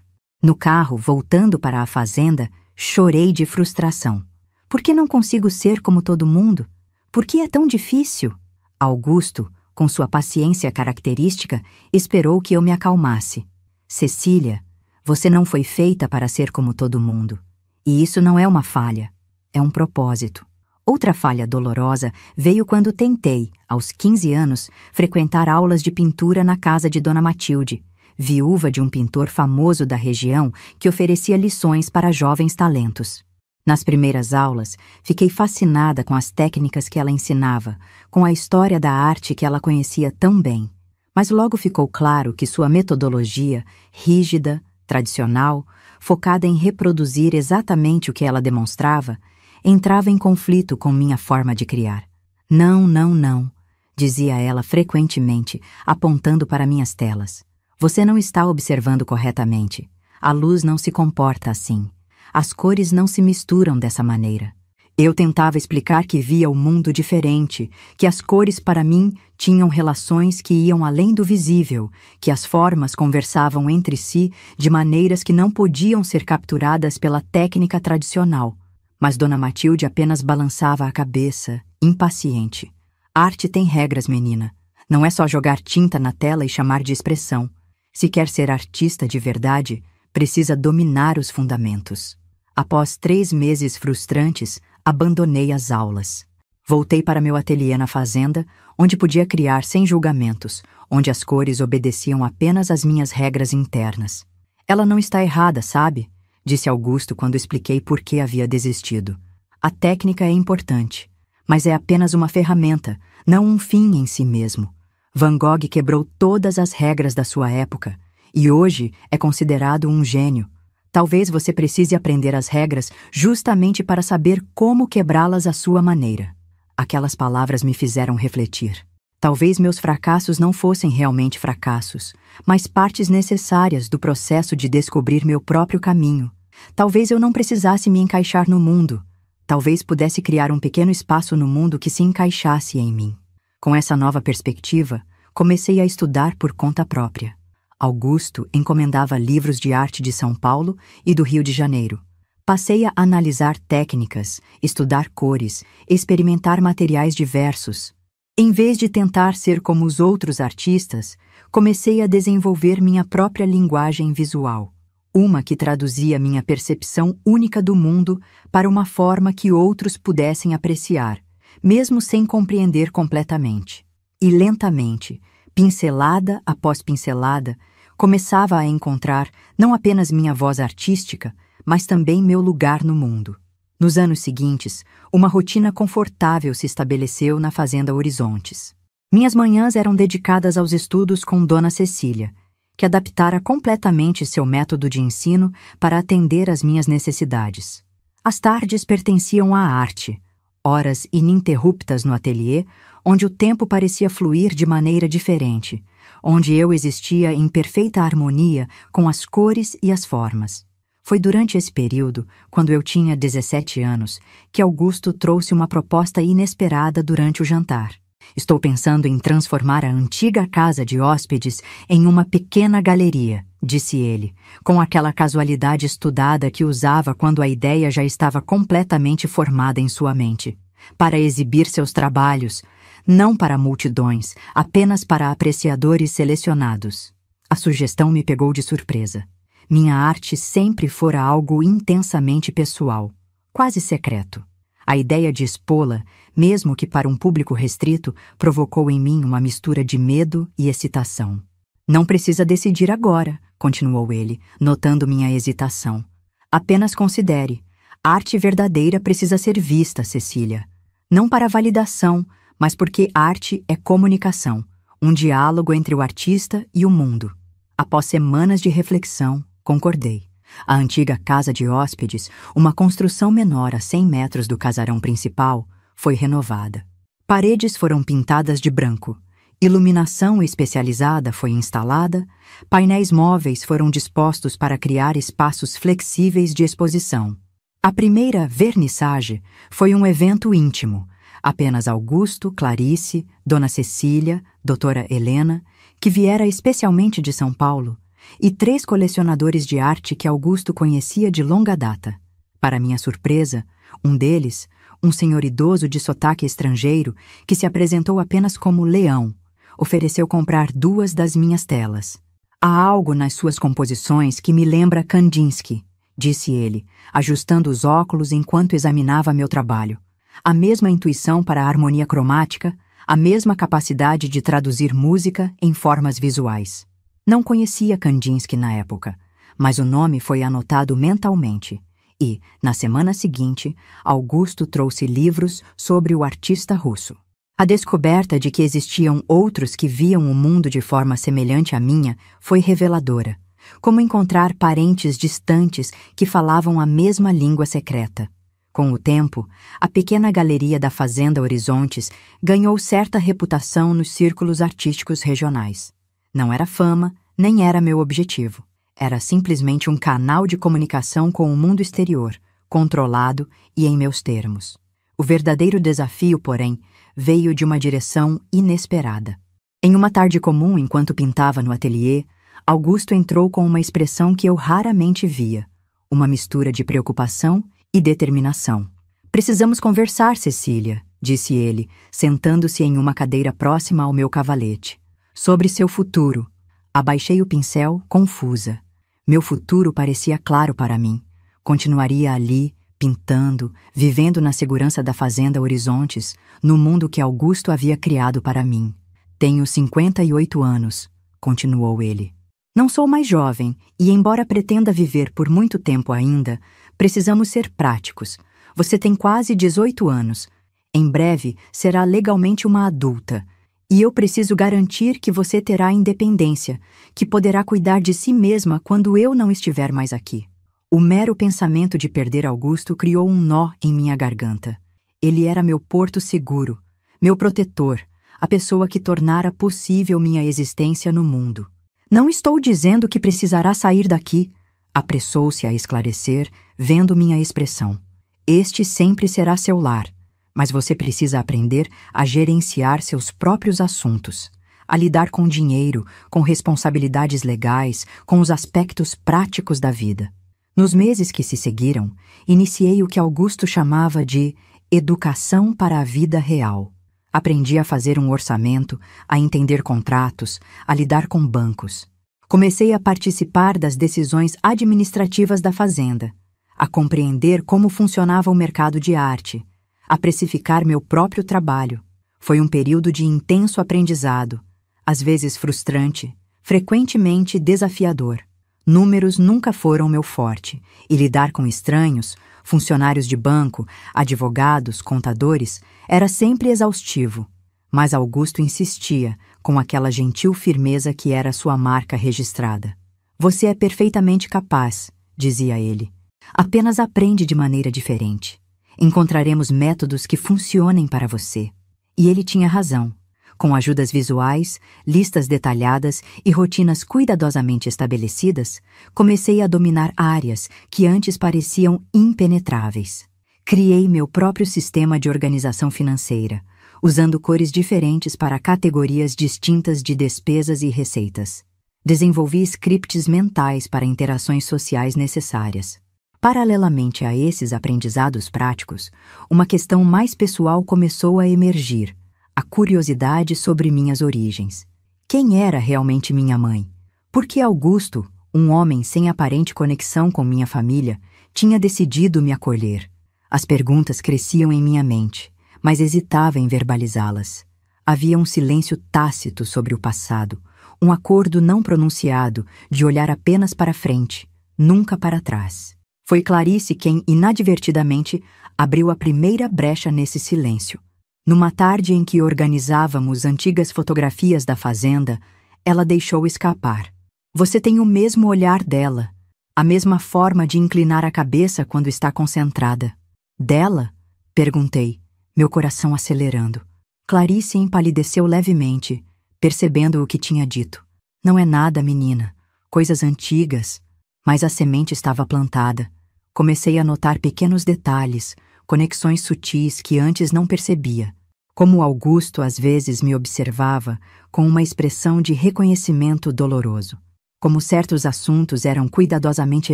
No carro, voltando para a fazenda, chorei de frustração. Por que não consigo ser como todo mundo? Por que é tão difícil? Augusto, com sua paciência característica, esperou que eu me acalmasse. Cecília, você não foi feita para ser como todo mundo. E isso não é uma falha, é um propósito. Outra falha dolorosa veio quando tentei, aos 15 anos, frequentar aulas de pintura na casa de Dona Matilde, viúva de um pintor famoso da região que oferecia lições para jovens talentos. Nas primeiras aulas, fiquei fascinada com as técnicas que ela ensinava, com a história da arte que ela conhecia tão bem. Mas logo ficou claro que sua metodologia, rígida, tradicional, focada em reproduzir exatamente o que ela demonstrava, entrava em conflito com minha forma de criar. Não, não, não, dizia ela frequentemente, apontando para minhas telas. Você não está observando corretamente. A luz não se comporta assim. As cores não se misturam dessa maneira. Eu tentava explicar que via o mundo diferente, que as cores para mim tinham relações que iam além do visível, que as formas conversavam entre si de maneiras que não podiam ser capturadas pela técnica tradicional. Mas Dona Matilde apenas balançava a cabeça, impaciente. Arte tem regras, menina. Não é só jogar tinta na tela e chamar de expressão. Se quer ser artista de verdade, precisa dominar os fundamentos. Após 3 meses frustrantes, abandonei as aulas. Voltei para meu ateliê na fazenda, onde podia criar sem julgamentos, onde as cores obedeciam apenas às minhas regras internas. Ela não está errada, sabe? Disse Augusto quando expliquei por que havia desistido. A técnica é importante, mas é apenas uma ferramenta, não um fim em si mesmo. Van Gogh quebrou todas as regras da sua época e hoje é considerado um gênio. Talvez você precise aprender as regras justamente para saber como quebrá-las à sua maneira. Aquelas palavras me fizeram refletir. Talvez meus fracassos não fossem realmente fracassos, mas partes necessárias do processo de descobrir meu próprio caminho. Talvez eu não precisasse me encaixar no mundo. Talvez pudesse criar um pequeno espaço no mundo que se encaixasse em mim. Com essa nova perspectiva, comecei a estudar por conta própria. Augusto encomendava livros de arte de São Paulo e do Rio de Janeiro. Passei a analisar técnicas, estudar cores, experimentar materiais diversos. Em vez de tentar ser como os outros artistas, comecei a desenvolver minha própria linguagem visual, uma que traduzia minha percepção única do mundo para uma forma que outros pudessem apreciar, mesmo sem compreender completamente. E lentamente, pincelada após pincelada, começava a encontrar não apenas minha voz artística, mas também meu lugar no mundo. Nos anos seguintes, uma rotina confortável se estabeleceu na Fazenda Horizontes. Minhas manhãs eram dedicadas aos estudos com Dona Cecília, que adaptara completamente seu método de ensino para atender às minhas necessidades. As tardes pertenciam à arte, horas ininterruptas no ateliê, onde o tempo parecia fluir de maneira diferente, onde eu existia em perfeita harmonia com as cores e as formas. Foi durante esse período, quando eu tinha 17 anos, que Augusto trouxe uma proposta inesperada durante o jantar. Estou pensando em transformar a antiga casa de hóspedes em uma pequena galeria, disse ele, com aquela casualidade estudada que usava quando a ideia já estava completamente formada em sua mente, para exibir seus trabalhos, não para multidões, apenas para apreciadores selecionados. A sugestão me pegou de surpresa. Minha arte sempre fora algo intensamente pessoal, quase secreto. A ideia de expô-la, mesmo que para um público restrito, provocou em mim uma mistura de medo e excitação. Não precisa decidir agora, continuou ele, notando minha hesitação. Apenas considere. A arte verdadeira precisa ser vista, Cecília. Não para validação, mas porque arte é comunicação, um diálogo entre o artista e o mundo. Após semanas de reflexão, concordei. A antiga casa de hóspedes, uma construção menor a 100 metros do casarão principal, foi renovada. Paredes foram pintadas de branco, iluminação especializada foi instalada, painéis móveis foram dispostos para criar espaços flexíveis de exposição. A primeira vernissage foi um evento íntimo, apenas Augusto, Clarice, Dona Cecília, Doutora Helena, que viera especialmente de São Paulo, e 3 colecionadores de arte que Augusto conhecia de longa data. Para minha surpresa, um deles, um senhor idoso de sotaque estrangeiro, que se apresentou apenas como Leão, ofereceu comprar 2 das minhas telas. Há algo nas suas composições que me lembra Kandinsky, disse ele, ajustando os óculos enquanto examinava meu trabalho. A mesma intuição para a harmonia cromática, a mesma capacidade de traduzir música em formas visuais. Não conhecia Kandinsky na época, mas o nome foi anotado mentalmente e, na semana seguinte, Augusto trouxe livros sobre o artista russo. A descoberta de que existiam outros que viam o mundo de forma semelhante à minha foi reveladora, como encontrar parentes distantes que falavam a mesma língua secreta. Com o tempo, a pequena galeria da Fazenda Horizontes ganhou certa reputação nos círculos artísticos regionais. Não era fama, nem era meu objetivo. Era simplesmente um canal de comunicação com o mundo exterior, controlado e em meus termos. O verdadeiro desafio, porém, veio de uma direção inesperada. Em uma tarde comum, enquanto pintava no ateliê, Augusto entrou com uma expressão que eu raramente via, uma mistura de preocupação e determinação. Precisamos conversar, Cecília, disse ele, sentando-se em uma cadeira próxima ao meu cavalete. Sobre seu futuro. Abaixei o pincel, confusa. Meu futuro parecia claro para mim. Continuaria ali, pintando, vivendo na segurança da fazenda Horizontes, no mundo que Augusto havia criado para mim. Tenho 58 anos, continuou ele. Não sou mais jovem e, embora pretenda viver por muito tempo ainda, precisamos ser práticos. Você tem quase 18 anos. Em breve será legalmente uma adulta. E eu preciso garantir que você terá independência, que poderá cuidar de si mesma quando eu não estiver mais aqui. O mero pensamento de perder Augusto criou um nó em minha garganta. Ele era meu porto seguro, meu protetor, a pessoa que tornara possível minha existência no mundo. Não estou dizendo que precisará sair daqui, apressou-se a esclarecer, vendo minha expressão. Este sempre será seu lar, mas você precisa aprender a gerenciar seus próprios assuntos, a lidar com dinheiro, com responsabilidades legais, com os aspectos práticos da vida. Nos meses que se seguiram, iniciei o que Augusto chamava de educação para a vida real. Aprendi a fazer um orçamento, a entender contratos, a lidar com bancos. Comecei a participar das decisões administrativas da fazenda, a compreender como funcionava o mercado de arte, a precificar meu próprio trabalho. Foi um período de intenso aprendizado, às vezes frustrante, frequentemente desafiador. Números nunca foram meu forte, e lidar com estranhos, funcionários de banco, advogados, contadores, era sempre exaustivo. Mas Augusto insistia, com aquela gentil firmeza que era sua marca registrada. Você é perfeitamente capaz, dizia ele. Apenas aprende de maneira diferente. Encontraremos métodos que funcionem para você. E ele tinha razão. Com ajudas visuais, listas detalhadas e rotinas cuidadosamente estabelecidas, comecei a dominar áreas que antes pareciam impenetráveis. Criei meu próprio sistema de organização financeira, usando cores diferentes para categorias distintas de despesas e receitas. Desenvolvi scripts mentais para interações sociais necessárias. Paralelamente a esses aprendizados práticos, uma questão mais pessoal começou a emergir: a curiosidade sobre minhas origens. Quem era realmente minha mãe? Por que Augusto, um homem sem aparente conexão com minha família, tinha decidido me acolher? As perguntas cresciam em minha mente, mas hesitava em verbalizá-las. Havia um silêncio tácito sobre o passado, um acordo não pronunciado de olhar apenas para frente, nunca para trás. Foi Clarice quem, inadvertidamente, abriu a primeira brecha nesse silêncio. Numa tarde em que organizávamos antigas fotografias da fazenda, ela deixou escapar. Você tem o mesmo olhar dela, a mesma forma de inclinar a cabeça quando está concentrada. Dela? Perguntei, meu coração acelerando. Clarice empalideceu levemente, percebendo o que tinha dito. Não é nada, menina. Coisas antigas. Mas a semente estava plantada. Comecei a notar pequenos detalhes, conexões sutis que antes não percebia. Como Augusto às vezes me observava com uma expressão de reconhecimento doloroso. Como certos assuntos eram cuidadosamente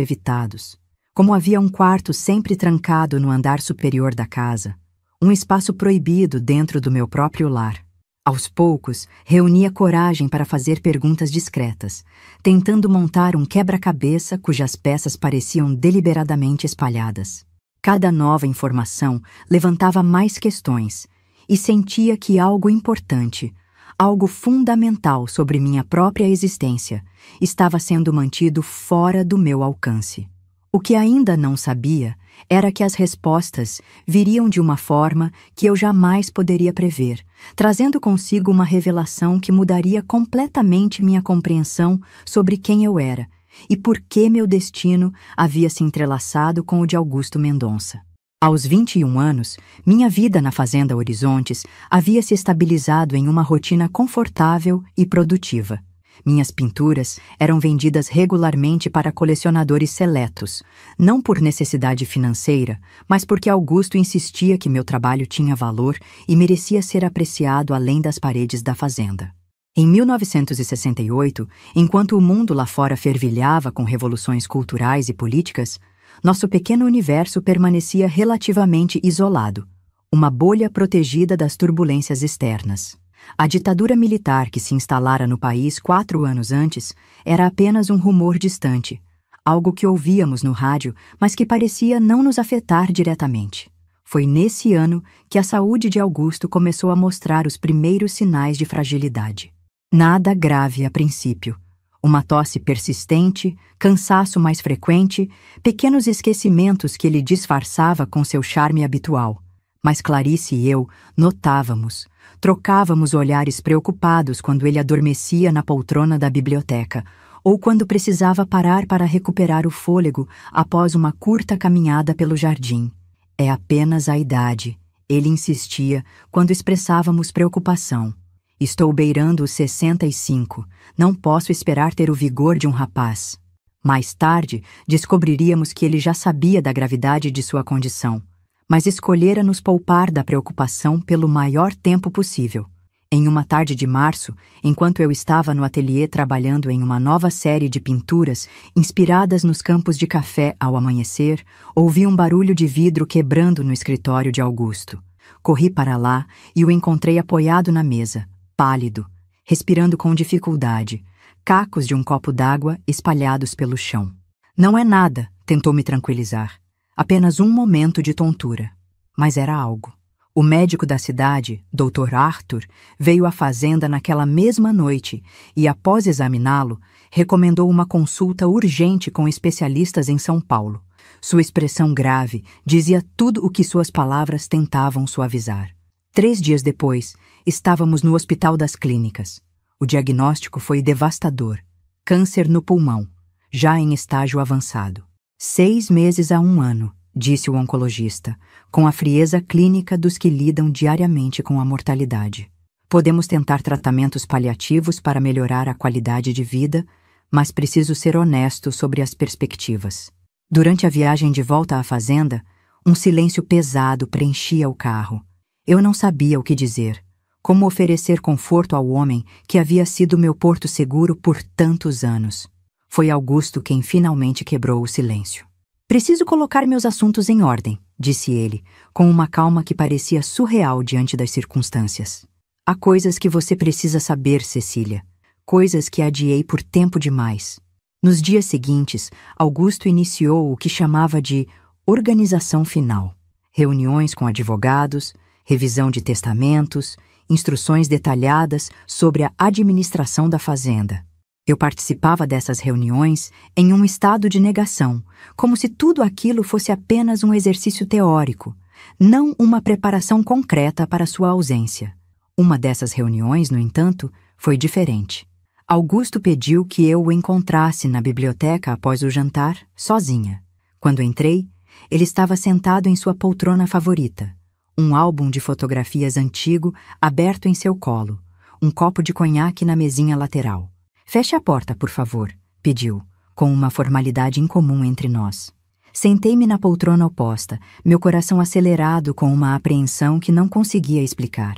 evitados. Como havia um quarto sempre trancado no andar superior da casa. Um espaço proibido dentro do meu próprio lar. Aos poucos, reunia coragem para fazer perguntas discretas, tentando montar um quebra-cabeça cujas peças pareciam deliberadamente espalhadas. Cada nova informação levantava mais questões, e sentia que algo importante, algo fundamental sobre minha própria existência, estava sendo mantido fora do meu alcance. O que ainda não sabia era que as respostas viriam de uma forma que eu jamais poderia prever, trazendo consigo uma revelação que mudaria completamente minha compreensão sobre quem eu era e por que meu destino havia se entrelaçado com o de Augusto Mendonça. Aos 21 anos, minha vida na Fazenda Horizontes havia se estabilizado em uma rotina confortável e produtiva. Minhas pinturas eram vendidas regularmente para colecionadores seletos, não por necessidade financeira, mas porque Augusto insistia que meu trabalho tinha valor e merecia ser apreciado além das paredes da fazenda. Em 1968, enquanto o mundo lá fora fervilhava com revoluções culturais e políticas, nosso pequeno universo permanecia relativamente isolado, uma bolha protegida das turbulências externas. A ditadura militar que se instalara no país 4 anos antes era apenas um rumor distante, algo que ouvíamos no rádio, mas que parecia não nos afetar diretamente. Foi nesse ano que a saúde de Augusto começou a mostrar os primeiros sinais de fragilidade. Nada grave a princípio. Uma tosse persistente, cansaço mais frequente, pequenos esquecimentos que ele disfarçava com seu charme habitual. Mas Clarice e eu notávamos, trocávamos olhares preocupados quando ele adormecia na poltrona da biblioteca, ou quando precisava parar para recuperar o fôlego após uma curta caminhada pelo jardim. É apenas a idade, ele insistia quando expressávamos preocupação. Estou beirando os 65, não posso esperar ter o vigor de um rapaz. Mais tarde, descobriríamos que ele já sabia da gravidade de sua condição, mas escolhera nos poupar da preocupação pelo maior tempo possível. Em uma tarde de março, enquanto eu estava no ateliê trabalhando em uma nova série de pinturas inspiradas nos campos de café ao amanhecer, ouvi um barulho de vidro quebrando no escritório de Augusto. Corri para lá e o encontrei apoiado na mesa, pálido, respirando com dificuldade, cacos de um copo d'água espalhados pelo chão. Não é nada, tentou me tranquilizar. Apenas um momento de tontura. Mas era algo. O médico da cidade, Dr. Arthur, veio à fazenda naquela mesma noite e, após examiná-lo, recomendou uma consulta urgente com especialistas em São Paulo. Sua expressão grave dizia tudo o que suas palavras tentavam suavizar. 3 dias depois, estávamos no Hospital das Clínicas. O diagnóstico foi devastador. Câncer no pulmão, já em estágio avançado. 6 meses a 1 ano, disse o oncologista, com a frieza clínica dos que lidam diariamente com a mortalidade. Podemos tentar tratamentos paliativos para melhorar a qualidade de vida, mas preciso ser honesto sobre as perspectivas. Durante a viagem de volta à fazenda, um silêncio pesado preenchia o carro. Eu não sabia o que dizer, como oferecer conforto ao homem que havia sido meu porto seguro por tantos anos. Foi Augusto quem finalmente quebrou o silêncio. Preciso colocar meus assuntos em ordem, disse ele, com uma calma que parecia surreal diante das circunstâncias. Há coisas que você precisa saber, Cecília. Coisas que adiei por tempo demais. Nos dias seguintes, Augusto iniciou o que chamava de organização final. Reuniões com advogados, revisão de testamentos, instruções detalhadas sobre a administração da fazenda. Eu participava dessas reuniões em um estado de negação, como se tudo aquilo fosse apenas um exercício teórico, não uma preparação concreta para sua ausência. Uma dessas reuniões, no entanto, foi diferente. Augusto pediu que eu o encontrasse na biblioteca após o jantar, sozinha. Quando entrei, ele estava sentado em sua poltrona favorita, um álbum de fotografias antigo aberto em seu colo, um copo de conhaque na mesinha lateral. Feche a porta, por favor, pediu, com uma formalidade incomum entre nós. Sentei-me na poltrona oposta, meu coração acelerado com uma apreensão que não conseguia explicar.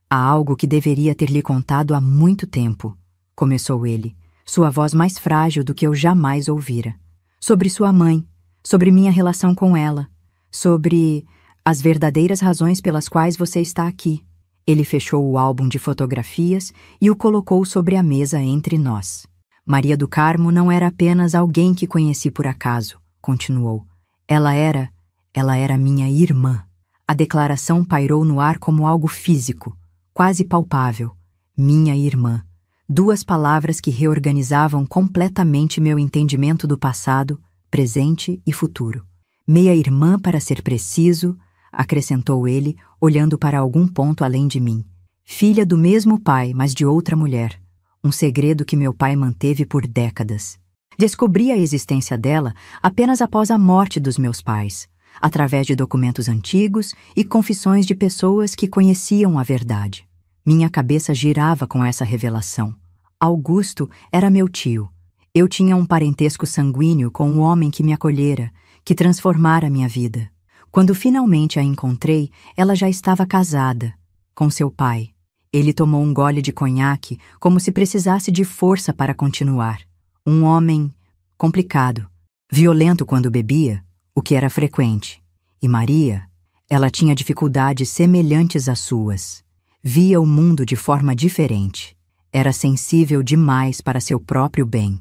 Há algo que deveria ter lhe contado há muito tempo, começou ele, sua voz mais frágil do que eu jamais ouvira. Sobre sua mãe, sobre minha relação com ela, sobre as verdadeiras razões pelas quais você está aqui. Ele fechou o álbum de fotografias e o colocou sobre a mesa entre nós. Maria do Carmo não era apenas alguém que conheci por acaso, continuou. Ela era minha irmã. A declaração pairou no ar como algo físico, quase palpável. Minha irmã. 2 palavras que reorganizavam completamente meu entendimento do passado, presente e futuro. Meia-irmã, para ser preciso, acrescentou ele, olhando para algum ponto além de mim. Filha do mesmo pai, mas de outra mulher. Um segredo que meu pai manteve por décadas. Descobri a existência dela apenas após a morte dos meus pais, através de documentos antigos e confissões de pessoas que conheciam a verdade. Minha cabeça girava com essa revelação. Augusto era meu tio. Eu tinha um parentesco sanguíneo com o homem que me acolhera, que transformara minha vida. Quando finalmente a encontrei, ela já estava casada, com seu pai. Ele tomou um gole de conhaque, como se precisasse de força para continuar. Um homem complicado, violento quando bebia, o que era frequente. E Maria, ela tinha dificuldades semelhantes às suas. Via o mundo de forma diferente. Era sensível demais para seu próprio bem.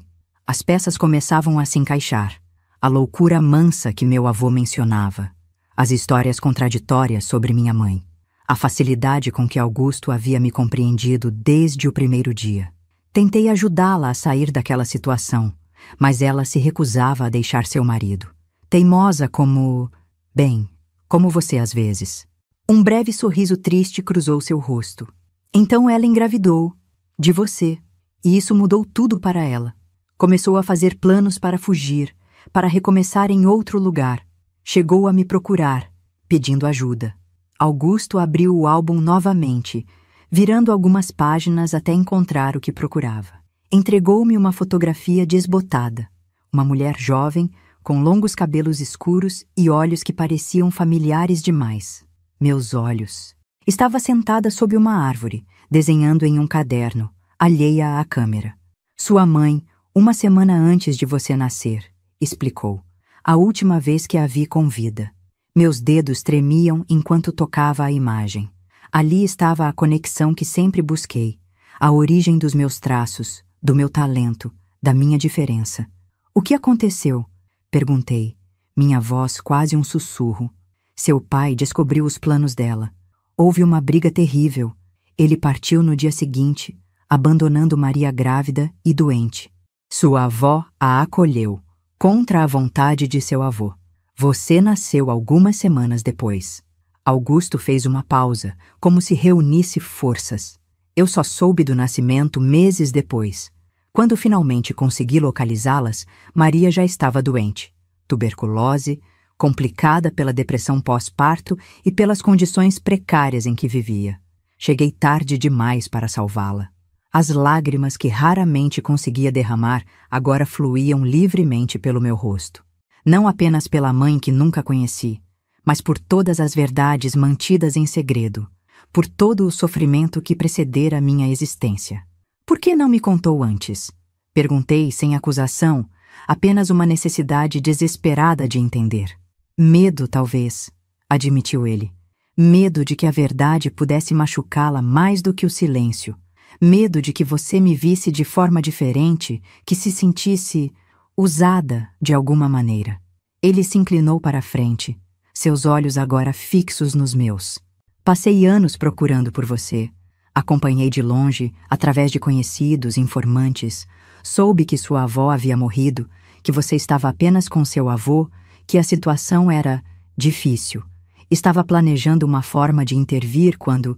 As peças começavam a se encaixar. A loucura mansa que meu avô mencionava. As histórias contraditórias sobre minha mãe. A facilidade com que Augusto havia me compreendido desde o primeiro dia. Tentei ajudá-la a sair daquela situação, mas ela se recusava a deixar seu marido. Teimosa como... bem, como você às vezes. Um breve sorriso triste cruzou seu rosto. Então ela engravidou, de você, e isso mudou tudo para ela. Começou a fazer planos para fugir, para recomeçar em outro lugar. Chegou a me procurar, pedindo ajuda. Augusto abriu o álbum novamente, virando algumas páginas até encontrar o que procurava. Entregou-me uma fotografia desbotada. Uma mulher jovem, com longos cabelos escuros e olhos que pareciam familiares demais. Meus olhos. Estava sentada sob uma árvore, desenhando em um caderno, alheia à câmera. Sua mãe, uma semana antes de você nascer, explicou. A última vez que a vi com vida. Meus dedos tremiam enquanto tocava a imagem. Ali estava a conexão que sempre busquei, a origem dos meus traços, do meu talento, da minha diferença. O que aconteceu? Perguntei, minha voz quase um sussurro. Seu pai descobriu os planos dela. Houve uma briga terrível. Ele partiu no dia seguinte, abandonando Maria grávida e doente. Sua avó a acolheu, contra a vontade de seu avô. Você nasceu algumas semanas depois. Augusto fez uma pausa, como se reunisse forças. Eu só soube do nascimento meses depois. Quando finalmente consegui localizá-las, Maria já estava doente. Tuberculose, complicada pela depressão pós-parto e pelas condições precárias em que vivia. Cheguei tarde demais para salvá-la. As lágrimas que raramente conseguia derramar agora fluíam livremente pelo meu rosto. Não apenas pela mãe que nunca conheci, mas por todas as verdades mantidas em segredo, por todo o sofrimento que precedera a minha existência. Por que não me contou antes? Perguntei sem acusação, apenas uma necessidade desesperada de entender. Medo, talvez, admitiu ele. Medo de que a verdade pudesse machucá-la mais do que o silêncio. Medo de que você me visse de forma diferente, que se sentisse usada de alguma maneira. Ele se inclinou para a frente, seus olhos agora fixos nos meus. Passei anos procurando por você. Acompanhei de longe, através de conhecidos, informantes. Soube que sua avó havia morrido, que você estava apenas com seu avô, que a situação era difícil. Estava planejando uma forma de intervir quando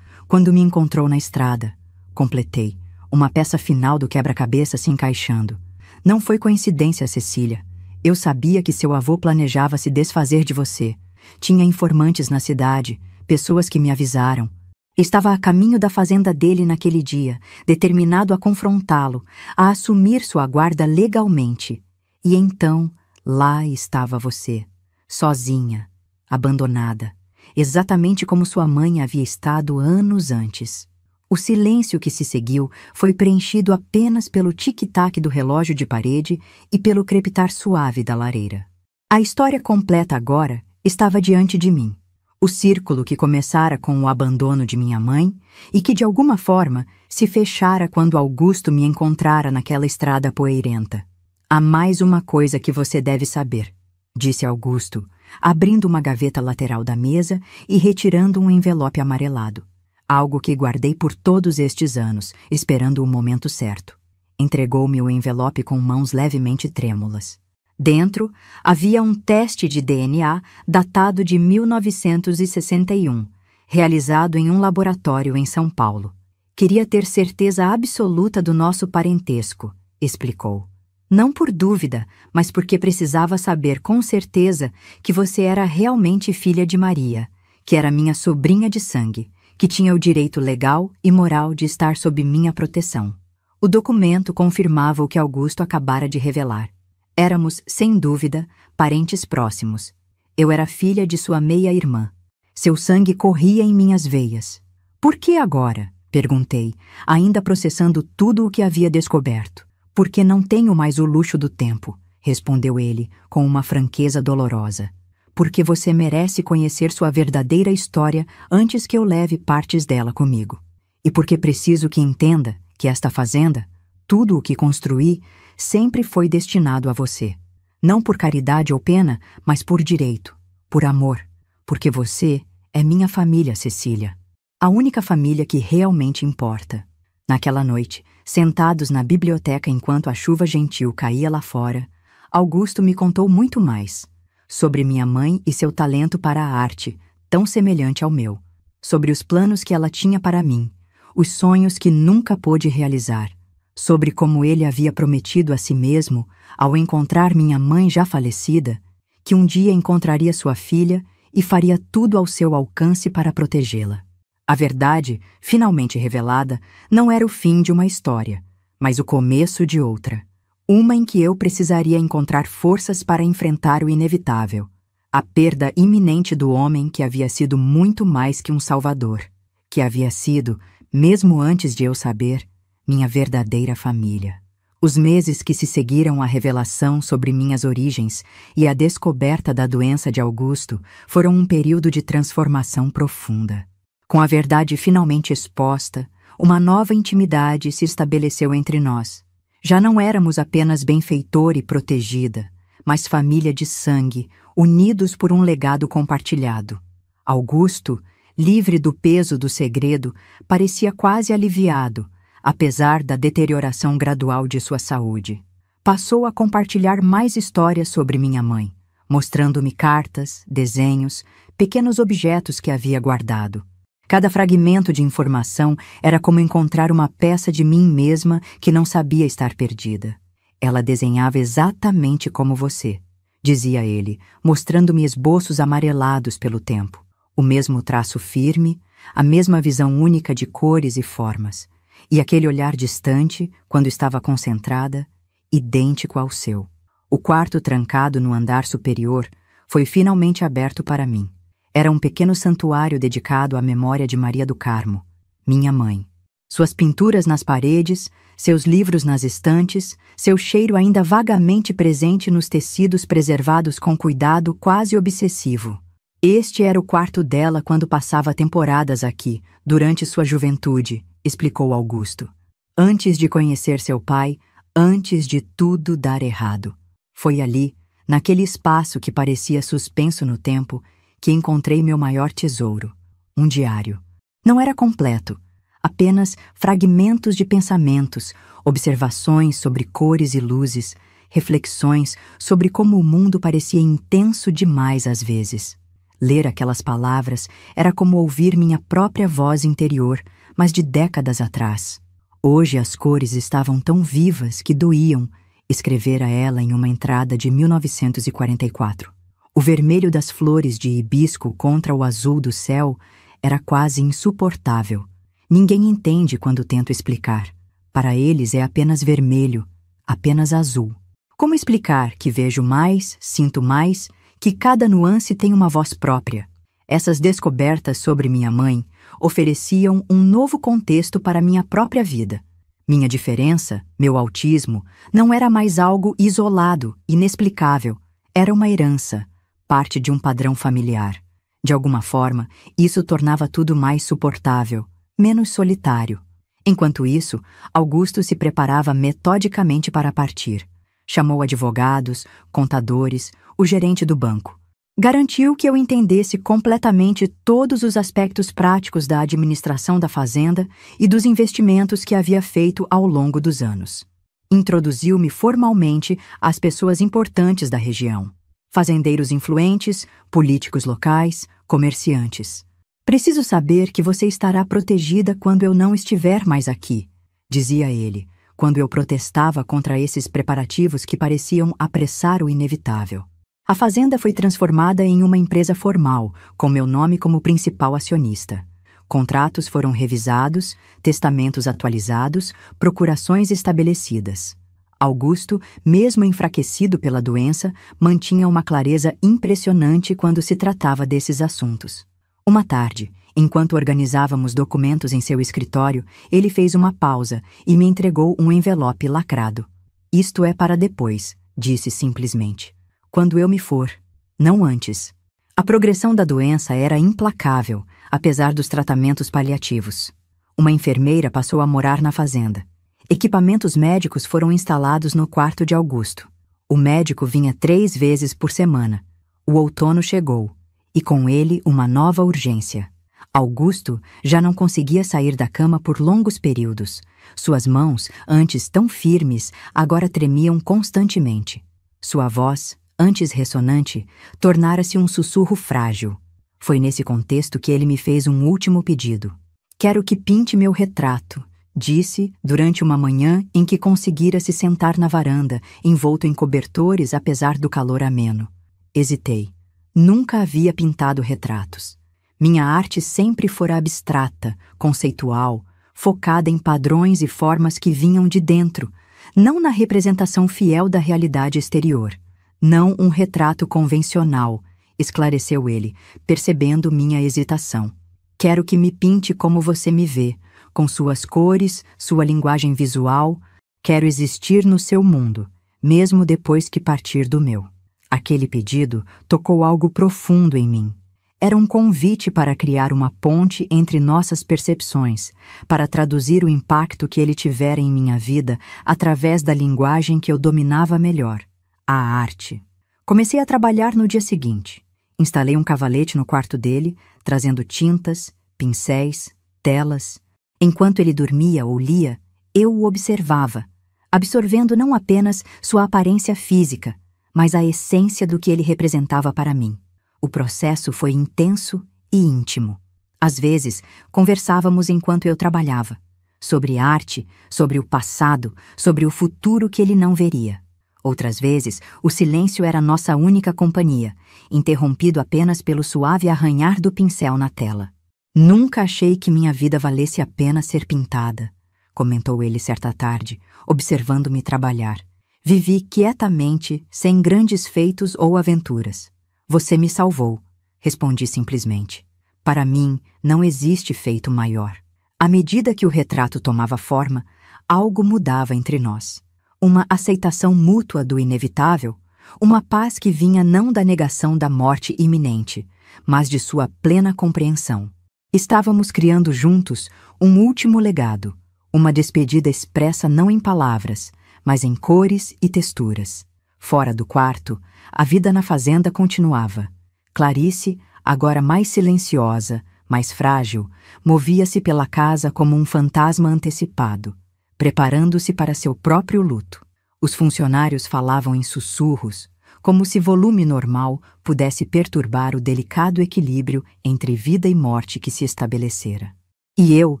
me encontrou na estrada. Completei, uma peça final do quebra-cabeça se encaixando. Não foi coincidência, Cecília. Eu sabia que seu avô planejava se desfazer de você. Tinha informantes na cidade, pessoas que me avisaram. Estava a caminho da fazenda dele naquele dia, determinado a confrontá-lo, a assumir sua guarda legalmente. E então, lá estava você, sozinha, abandonada, exatamente como sua mãe havia estado anos antes. O silêncio que se seguiu foi preenchido apenas pelo tic-tac do relógio de parede e pelo crepitar suave da lareira. A história completa agora estava diante de mim. O círculo que começara com o abandono de minha mãe e que, de alguma forma, se fechara quando Augusto me encontrara naquela estrada poeirenta. Há mais uma coisa que você deve saber, disse Augusto, abrindo uma gaveta lateral da mesa e retirando um envelope amarelado. Algo que guardei por todos estes anos, esperando o momento certo. Entregou-me o envelope com mãos levemente trêmulas. Dentro, havia um teste de DNA datado de 1961, realizado em um laboratório em São Paulo. Queria ter certeza absoluta do nosso parentesco, explicou. Não por dúvida, mas porque precisava saber com certeza que você era realmente filha de Maria, que era minha sobrinha de sangue, que tinha o direito legal e moral de estar sob minha proteção. O documento confirmava o que Augusto acabara de revelar. Éramos, sem dúvida, parentes próximos. Eu era filha de sua meia-irmã. Seu sangue corria em minhas veias. Por que agora? Perguntei, ainda processando tudo o que havia descoberto. Porque não tenho mais o luxo do tempo, respondeu ele, com uma franqueza dolorosa. Porque você merece conhecer sua verdadeira história antes que eu leve partes dela comigo. E porque preciso que entenda que esta fazenda, Tudo o que construí sempre foi destinado a você. Não por caridade ou pena, mas por direito, por amor, porque você é minha família, Cecília. A única família que realmente importa. Naquela noite, sentados na biblioteca enquanto a chuva gentil caía lá fora, Augusto me contou muito mais. Sobre minha mãe e seu talento para a arte, tão semelhante ao meu. Sobre os planos que ela tinha para mim, os sonhos que nunca pôde realizar. Sobre como ele havia prometido a si mesmo, ao encontrar minha mãe já falecida, que um dia encontraria sua filha e faria tudo ao seu alcance para protegê-la. A verdade, finalmente revelada, não era o fim de uma história, mas o começo de outra. Uma em que eu precisaria encontrar forças para enfrentar o inevitável, a perda iminente do homem que havia sido muito mais que um salvador, que havia sido, mesmo antes de eu saber, minha verdadeira família. Os meses que se seguiram à revelação sobre minhas origens e à descoberta da doença de Augusto foram um período de transformação profunda. Com a verdade finalmente exposta, uma nova intimidade se estabeleceu entre nós. Já não éramos apenas benfeitor e protegida, mas família de sangue, unidos por um legado compartilhado. Augusto, livre do peso do segredo, parecia quase aliviado, apesar da deterioração gradual de sua saúde. Passou a compartilhar mais histórias sobre minha mãe, mostrando-me cartas, desenhos, pequenos objetos que havia guardado. Cada fragmento de informação era como encontrar uma peça de mim mesma que não sabia estar perdida. Ela desenhava exatamente como você, dizia ele, mostrando-me esboços amarelados pelo tempo. O mesmo traço firme, a mesma visão única de cores e formas. E aquele olhar distante, quando estava concentrada, idêntico ao seu. O quarto trancado no andar superior foi finalmente aberto para mim. Era um pequeno santuário dedicado à memória de Maria do Carmo, minha mãe. Suas pinturas nas paredes, seus livros nas estantes, seu cheiro ainda vagamente presente nos tecidos preservados com cuidado quase obsessivo. Este era o quarto dela quando passava temporadas aqui, durante sua juventude, explicou Augusto. Antes de conhecer seu pai, antes de tudo dar errado. Foi ali, naquele espaço que parecia suspenso no tempo, que encontrei meu maior tesouro, um diário. Não era completo, apenas fragmentos de pensamentos, observações sobre cores e luzes, reflexões sobre como o mundo parecia intenso demais às vezes. Ler aquelas palavras era como ouvir minha própria voz interior, mas de décadas atrás. Hoje as cores estavam tão vivas que doíam, escrevera ela em uma entrada de 1944. O vermelho das flores de hibisco contra o azul do céu era quase insuportável. Ninguém entende quando tento explicar. Para eles é apenas vermelho, apenas azul. Como explicar que vejo mais, sinto mais, que cada nuance tem uma voz própria? Essas descobertas sobre minha mãe ofereciam um novo contexto para minha própria vida. Minha diferença, meu autismo, não era mais algo isolado, inexplicável. Era uma herança, parte de um padrão familiar. De alguma forma, isso tornava tudo mais suportável, menos solitário. Enquanto isso, Augusto se preparava metodicamente para partir. Chamou advogados, contadores, o gerente do banco. Garantiu que eu entendesse completamente todos os aspectos práticos da administração da fazenda e dos investimentos que havia feito ao longo dos anos. Introduziu-me formalmente às pessoas importantes da região. Fazendeiros influentes, políticos locais, comerciantes. Preciso saber que você estará protegida quando eu não estiver mais aqui, dizia ele, quando eu protestava contra esses preparativos que pareciam apressar o inevitável. A fazenda foi transformada em uma empresa formal, com meu nome como principal acionista. Contratos foram revisados, testamentos atualizados, procurações estabelecidas. Augusto, mesmo enfraquecido pela doença, mantinha uma clareza impressionante quando se tratava desses assuntos. Uma tarde, enquanto organizávamos documentos em seu escritório, ele fez uma pausa e me entregou um envelope lacrado. "Isto é para depois", disse simplesmente. "Quando eu me for, não antes." A progressão da doença era implacável, apesar dos tratamentos paliativos. Uma enfermeira passou a morar na fazenda. Equipamentos médicos foram instalados no quarto de Augusto. O médico vinha 3 vezes por semana. O outono chegou, e com ele uma nova urgência. Augusto já não conseguia sair da cama por longos períodos. Suas mãos, antes tão firmes, agora tremiam constantemente. Sua voz, antes ressonante, tornara-se um sussurro frágil. Foi nesse contexto que ele me fez um último pedido. "Quero que pinte meu retrato", disse durante uma manhã em que conseguira se sentar na varanda, envolto em cobertores apesar do calor ameno. Hesitei. Nunca havia pintado retratos. Minha arte sempre fora abstrata, conceitual, focada em padrões e formas que vinham de dentro, não na representação fiel da realidade exterior. Não um retrato convencional, esclareceu ele, percebendo minha hesitação. "Quero que me pinte como você me vê, com suas cores, sua linguagem visual. Quero existir no seu mundo, mesmo depois que partir do meu." Aquele pedido tocou algo profundo em mim. Era um convite para criar uma ponte entre nossas percepções, para traduzir o impacto que ele tivera em minha vida através da linguagem que eu dominava melhor, a arte. Comecei a trabalhar no dia seguinte. Instalei um cavalete no quarto dele, trazendo tintas, pincéis, telas. Enquanto ele dormia ou lia, eu o observava, absorvendo não apenas sua aparência física, mas a essência do que ele representava para mim. O processo foi intenso e íntimo. Às vezes, conversávamos enquanto eu trabalhava, sobre arte, sobre o passado, sobre o futuro que ele não veria. Outras vezes, o silêncio era nossa única companhia, interrompido apenas pelo suave arranhar do pincel na tela. "Nunca achei que minha vida valesse a pena ser pintada", comentou ele certa tarde, observando-me trabalhar. "Vivi quietamente, sem grandes feitos ou aventuras. Você me salvou", respondi simplesmente. "Para mim, não existe feito maior." À medida que o retrato tomava forma, algo mudava entre nós. Uma aceitação mútua do inevitável, uma paz que vinha não da negação da morte iminente, mas de sua plena compreensão. Estávamos criando juntos um último legado, uma despedida expressa não em palavras, mas em cores e texturas. Fora do quarto, a vida na fazenda continuava. Clarice, agora mais silenciosa, mais frágil, movia-se pela casa como um fantasma antecipado, preparando-se para seu próprio luto. Os funcionários falavam em sussurros, como se volume normal pudesse perturbar o delicado equilíbrio entre vida e morte que se estabelecera. E eu,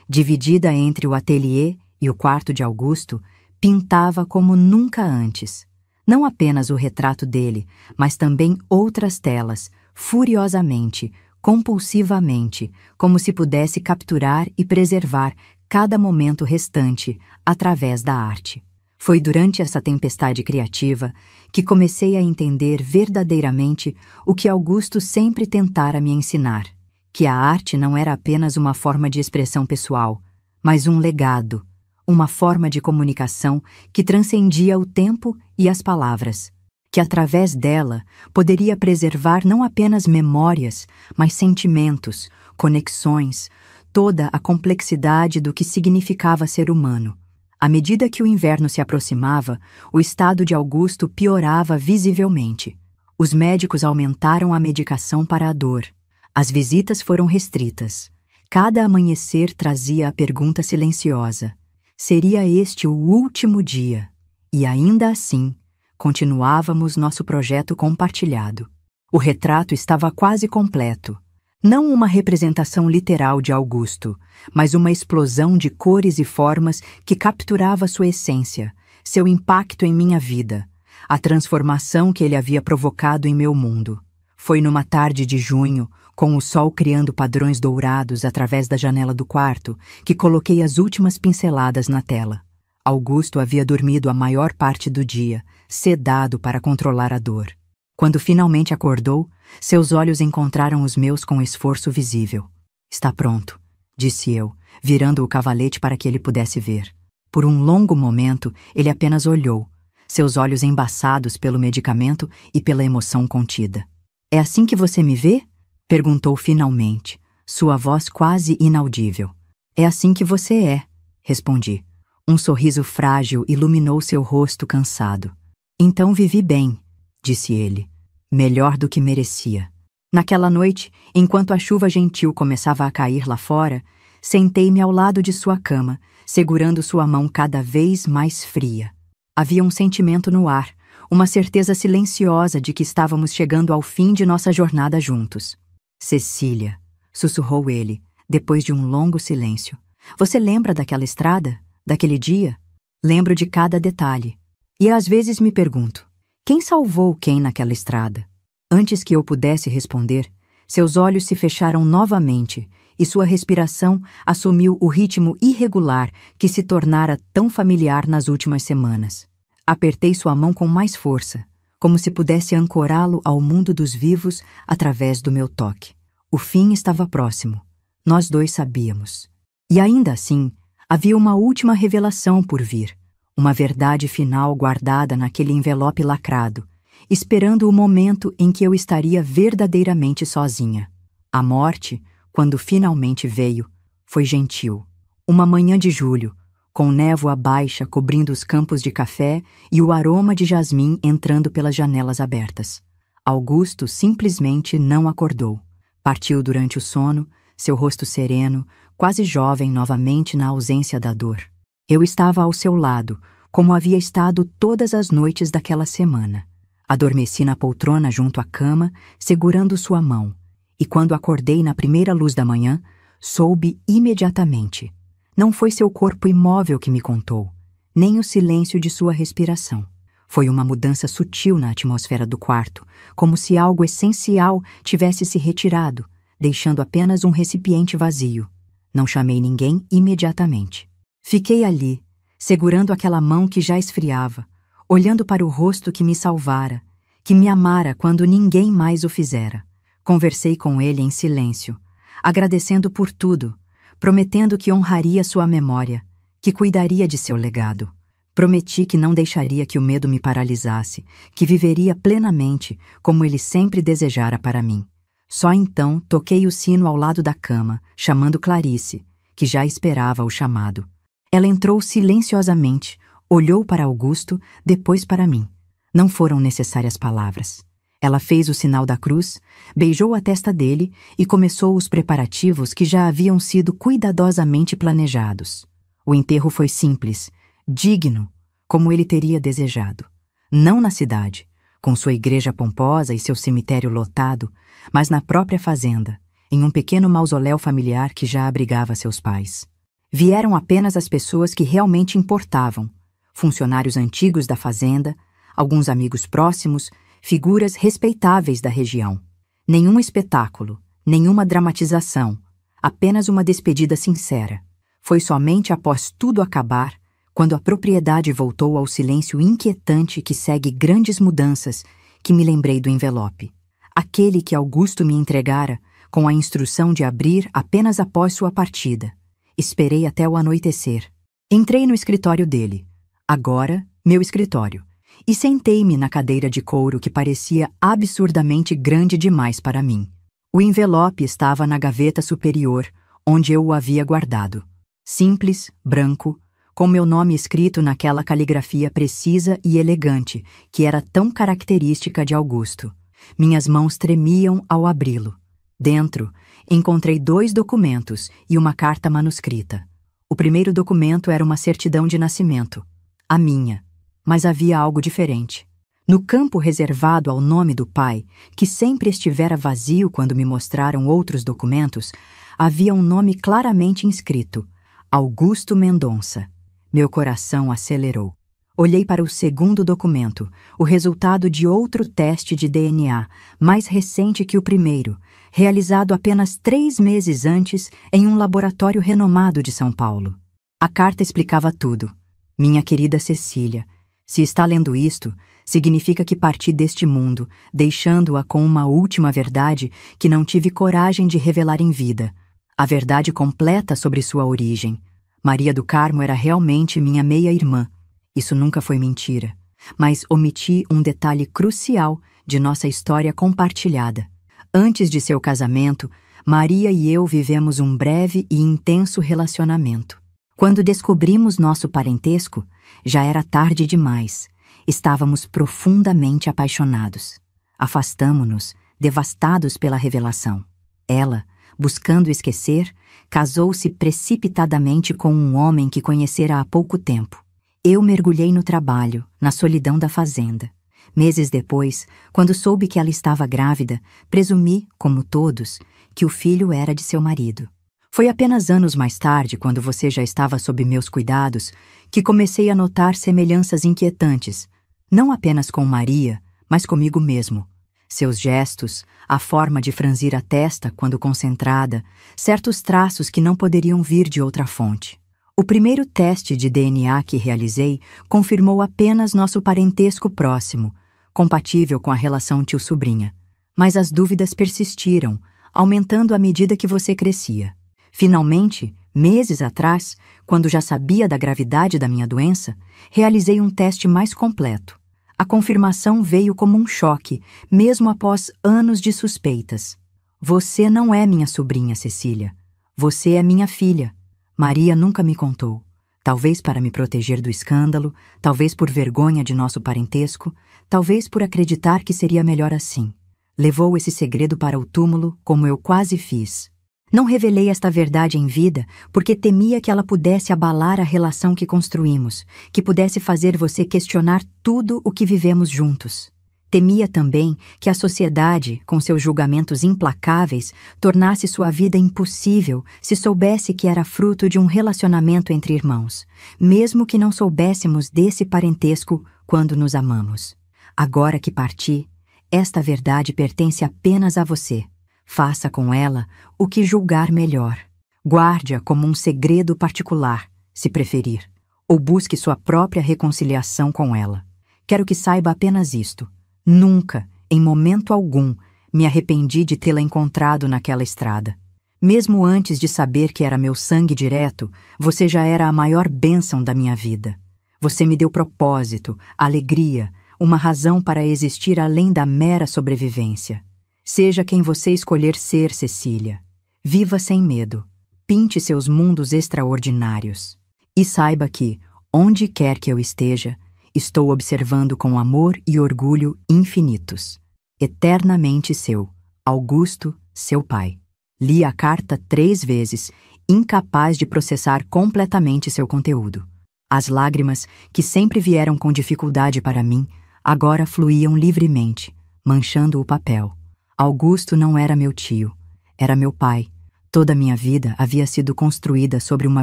dividida entre o ateliê e o quarto de Augusto, pintava como nunca antes. Não apenas o retrato dele, mas também outras telas, furiosamente, compulsivamente, como se pudesse capturar e preservar cada momento restante através da arte. Foi durante essa tempestade criativa que comecei a entender verdadeiramente o que Augusto sempre tentara me ensinar, que a arte não era apenas uma forma de expressão pessoal, mas um legado, uma forma de comunicação que transcendia o tempo e as palavras, que através dela poderia preservar não apenas memórias, mas sentimentos, conexões, toda a complexidade do que significava ser humano. À medida que o inverno se aproximava, o estado de Augusto piorava visivelmente. Os médicos aumentaram a medicação para a dor. As visitas foram restritas. Cada amanhecer trazia a pergunta silenciosa: seria este o último dia? E ainda assim, continuávamos nosso projeto compartilhado. O retrato estava quase completo. Não uma representação literal de Augusto, mas uma explosão de cores e formas que capturava sua essência, seu impacto em minha vida, a transformação que ele havia provocado em meu mundo. Foi numa tarde de junho, com o sol criando padrões dourados através da janela do quarto, que coloquei as últimas pinceladas na tela. Augusto havia dormido a maior parte do dia, sedado para controlar a dor. Quando finalmente acordou, seus olhos encontraram os meus com esforço visível. "Está pronto", disse eu, virando o cavalete para que ele pudesse ver. Por um longo momento, ele apenas olhou, seus olhos embaçados pelo medicamento e pela emoção contida. "É assim que você me vê?" perguntou finalmente, sua voz quase inaudível. "É assim que você é", respondi. Um sorriso frágil iluminou seu rosto cansado. Então vivi bem, disse ele, melhor do que merecia. Naquela noite, enquanto a chuva gentil começava a cair lá fora, sentei-me ao lado de sua cama, segurando sua mão cada vez mais fria. Havia um sentimento no ar, uma certeza silenciosa de que estávamos chegando ao fim de nossa jornada juntos. Cecília, sussurrou ele, depois de um longo silêncio. Você lembra daquela estrada? Daquele dia? Lembro de cada detalhe. E às vezes me pergunto, quem salvou quem naquela estrada? Antes que eu pudesse responder, seus olhos se fecharam novamente e sua respiração assumiu o ritmo irregular que se tornara tão familiar nas últimas semanas. Apertei sua mão com mais força, como se pudesse ancorá-lo ao mundo dos vivos através do meu toque. O fim estava próximo. Nós dois sabíamos. E ainda assim, havia uma última revelação por vir, uma verdade final guardada naquele envelope lacrado, esperando o momento em que eu estaria verdadeiramente sozinha. A morte, quando finalmente veio, foi gentil. Uma manhã de julho, com névoa baixa cobrindo os campos de café e o aroma de jasmim entrando pelas janelas abertas. Augusto simplesmente não acordou. Partiu durante o sono, seu rosto sereno, quase jovem novamente na ausência da dor. Eu estava ao seu lado, como havia estado todas as noites daquela semana. Adormeci na poltrona junto à cama, segurando sua mão, e quando acordei na primeira luz da manhã, soube imediatamente. Não foi seu corpo imóvel que me contou, nem o silêncio de sua respiração. Foi uma mudança sutil na atmosfera do quarto, como se algo essencial tivesse se retirado, deixando apenas um recipiente vazio. Não chamei ninguém imediatamente. Fiquei ali, segurando aquela mão que já esfriava, olhando para o rosto que me salvara, que me amara quando ninguém mais o fizera. Conversei com ele em silêncio, agradecendo por tudo, prometendo que honraria sua memória, que cuidaria de seu legado. Prometi que não deixaria que o medo me paralisasse, que viveria plenamente como ele sempre desejara para mim. Só então toquei o sino ao lado da cama, chamando Clarice, que já esperava o chamado. Ela entrou silenciosamente, olhou para Augusto, depois para mim. Não foram necessárias palavras. Ela fez o sinal da cruz, beijou a testa dele e começou os preparativos que já haviam sido cuidadosamente planejados. O enterro foi simples, digno, como ele teria desejado. Não na cidade, com sua igreja pomposa e seu cemitério lotado, mas na própria fazenda, em um pequeno mausoléu familiar que já abrigava seus pais. Vieram apenas as pessoas que realmente importavam, funcionários antigos da fazenda, alguns amigos próximos, figuras respeitáveis da região. Nenhum espetáculo, nenhuma dramatização, apenas uma despedida sincera. Foi somente após tudo acabar, quando a propriedade voltou ao silêncio inquietante que segue grandes mudanças, que me lembrei do envelope. Aquele que Augusto me entregara, com a instrução de abrir apenas após sua partida. Esperei até o anoitecer. Entrei no escritório dele, agora meu escritório, e sentei-me na cadeira de couro que parecia absurdamente grande demais para mim. O envelope estava na gaveta superior, onde eu o havia guardado. Simples, branco, com meu nome escrito naquela caligrafia precisa e elegante, que era tão característica de Augusto. Minhas mãos tremiam ao abri-lo. Dentro, encontrei 2 documentos e uma carta manuscrita. O primeiro documento era uma certidão de nascimento, a minha, mas havia algo diferente. No campo reservado ao nome do pai, que sempre estivera vazio quando me mostraram outros documentos, havia um nome claramente inscrito, Augusto Mendonça. Meu coração acelerou. Olhei para o segundo documento, o resultado de outro teste de DNA, mais recente que o primeiro, realizado apenas 3 meses antes em um laboratório renomado de São Paulo. A carta explicava tudo. Minha querida Cecília, se está lendo isto, significa que parti deste mundo, deixando-a com uma última verdade que não tive coragem de revelar em vida. A verdade completa sobre sua origem. Maria do Carmo era realmente minha meia-irmã. Isso nunca foi mentira. Mas omiti um detalhe crucial de nossa história compartilhada. Antes de seu casamento, Maria e eu vivemos um breve e intenso relacionamento. Quando descobrimos nosso parentesco, já era tarde demais. Estávamos profundamente apaixonados. Afastamo-nos, devastados pela revelação. Ela, buscando esquecer, casou-se precipitadamente com um homem que conhecera há pouco tempo. Eu mergulhei no trabalho, na solidão da fazenda. Meses depois, quando soube que ela estava grávida, presumi, como todos, que o filho era de seu marido. Foi apenas anos mais tarde, quando você já estava sob meus cuidados, que comecei a notar semelhanças inquietantes, não apenas com Maria, mas comigo mesmo. Seus gestos, a forma de franzir a testa quando concentrada, certos traços que não poderiam vir de outra fonte. O primeiro teste de DNA que realizei confirmou apenas nosso parentesco próximo, compatível com a relação tio-sobrinha. Mas as dúvidas persistiram, aumentando à medida que você crescia. Finalmente, meses atrás, quando já sabia da gravidade da minha doença, realizei um teste mais completo. A confirmação veio como um choque, mesmo após anos de suspeitas. Você não é minha sobrinha, Cecília. Você é minha filha. Maria nunca me contou. Talvez para me proteger do escândalo, talvez por vergonha de nosso parentesco, talvez por acreditar que seria melhor assim. Levou esse segredo para o túmulo, como eu quase fiz. Não revelei esta verdade em vida porque temia que ela pudesse abalar a relação que construímos, que pudesse fazer você questionar tudo o que vivemos juntos. Temia também que a sociedade, com seus julgamentos implacáveis, tornasse sua vida impossível se soubesse que era fruto de um relacionamento entre irmãos, mesmo que não soubéssemos desse parentesco quando nos amamos. Agora que parti, esta verdade pertence apenas a você. Faça com ela o que julgar melhor. Guarde-a como um segredo particular, se preferir, ou busque sua própria reconciliação com ela. Quero que saiba apenas isto. Nunca, em momento algum, me arrependi de tê-la encontrado naquela estrada. Mesmo antes de saber que era meu sangue direto, você já era a maior bênção da minha vida. Você me deu propósito, alegria, uma razão para existir além da mera sobrevivência. Seja quem você escolher ser, Cecília. Viva sem medo. Pinte seus mundos extraordinários. E saiba que, onde quer que eu esteja, estou observando com amor e orgulho infinitos. Eternamente seu, Augusto, seu pai. Li a carta 3 vezes, incapaz de processar completamente seu conteúdo. As lágrimas, que sempre vieram com dificuldade para mim, agora fluíam livremente, manchando o papel. Augusto não era meu tio, era meu pai. Toda minha vida havia sido construída sobre uma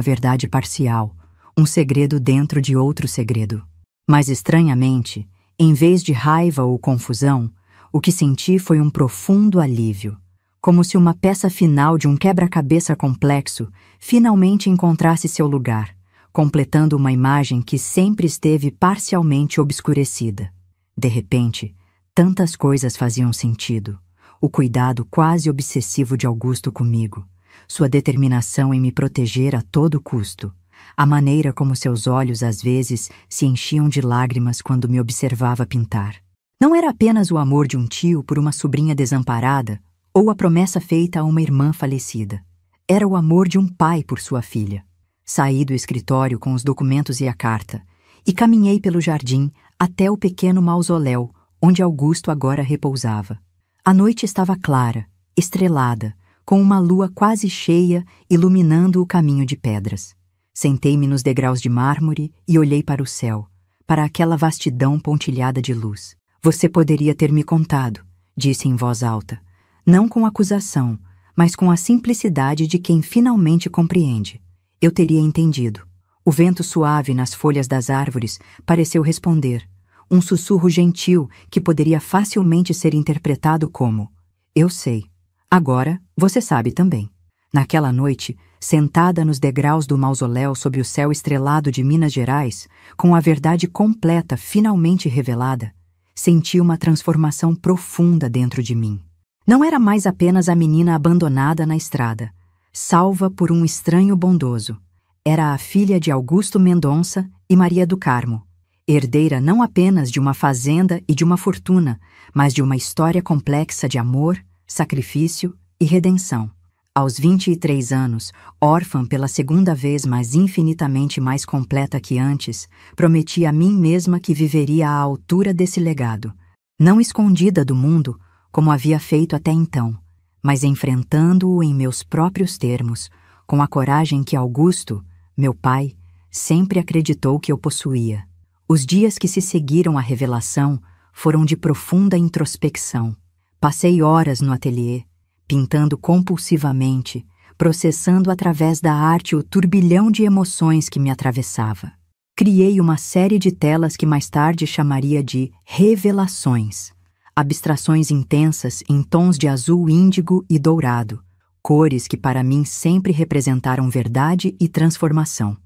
verdade parcial, um segredo dentro de outro segredo. Mas estranhamente, em vez de raiva ou confusão, o que senti foi um profundo alívio, como se uma peça final de um quebra-cabeça complexo finalmente encontrasse seu lugar, completando uma imagem que sempre esteve parcialmente obscurecida. De repente, tantas coisas faziam sentido. O cuidado quase obsessivo de Augusto comigo, sua determinação em me proteger a todo custo, a maneira como seus olhos às vezes se enchiam de lágrimas quando me observava pintar. Não era apenas o amor de um tio por uma sobrinha desamparada ou a promessa feita a uma irmã falecida. Era o amor de um pai por sua filha. Saí do escritório com os documentos e a carta e caminhei pelo jardim até o pequeno mausoléu onde Augusto agora repousava. A noite estava clara, estrelada, com uma lua quase cheia iluminando o caminho de pedras. Sentei-me nos degraus de mármore e olhei para o céu, para aquela vastidão pontilhada de luz. Você poderia ter me contado, disse em voz alta, não com acusação, mas com a simplicidade de quem finalmente compreende. Eu teria entendido. O vento suave nas folhas das árvores pareceu responder, um sussurro gentil que poderia facilmente ser interpretado como: eu sei. Agora você sabe também. Naquela noite, sentada nos degraus do mausoléu sob o céu estrelado de Minas Gerais, com a verdade completa finalmente revelada, senti uma transformação profunda dentro de mim. Não era mais apenas a menina abandonada na estrada, salva por um estranho bondoso. Era a filha de Augusto Mendonça e Maria do Carmo, herdeira não apenas de uma fazenda e de uma fortuna, mas de uma história complexa de amor, sacrifício e redenção. Aos 23 anos, órfã pela segunda vez, mas infinitamente mais completa que antes, prometi a mim mesma que viveria à altura desse legado, não escondida do mundo, como havia feito até então, mas enfrentando-o em meus próprios termos, com a coragem que Augusto, meu pai, sempre acreditou que eu possuía. Os dias que se seguiram à revelação foram de profunda introspecção. Passei horas no ateliê, pintando compulsivamente, processando através da arte o turbilhão de emoções que me atravessava. Criei uma série de telas que mais tarde chamaria de revelações, abstrações intensas em tons de azul índigo e dourado, cores que para mim sempre representaram verdade e transformação.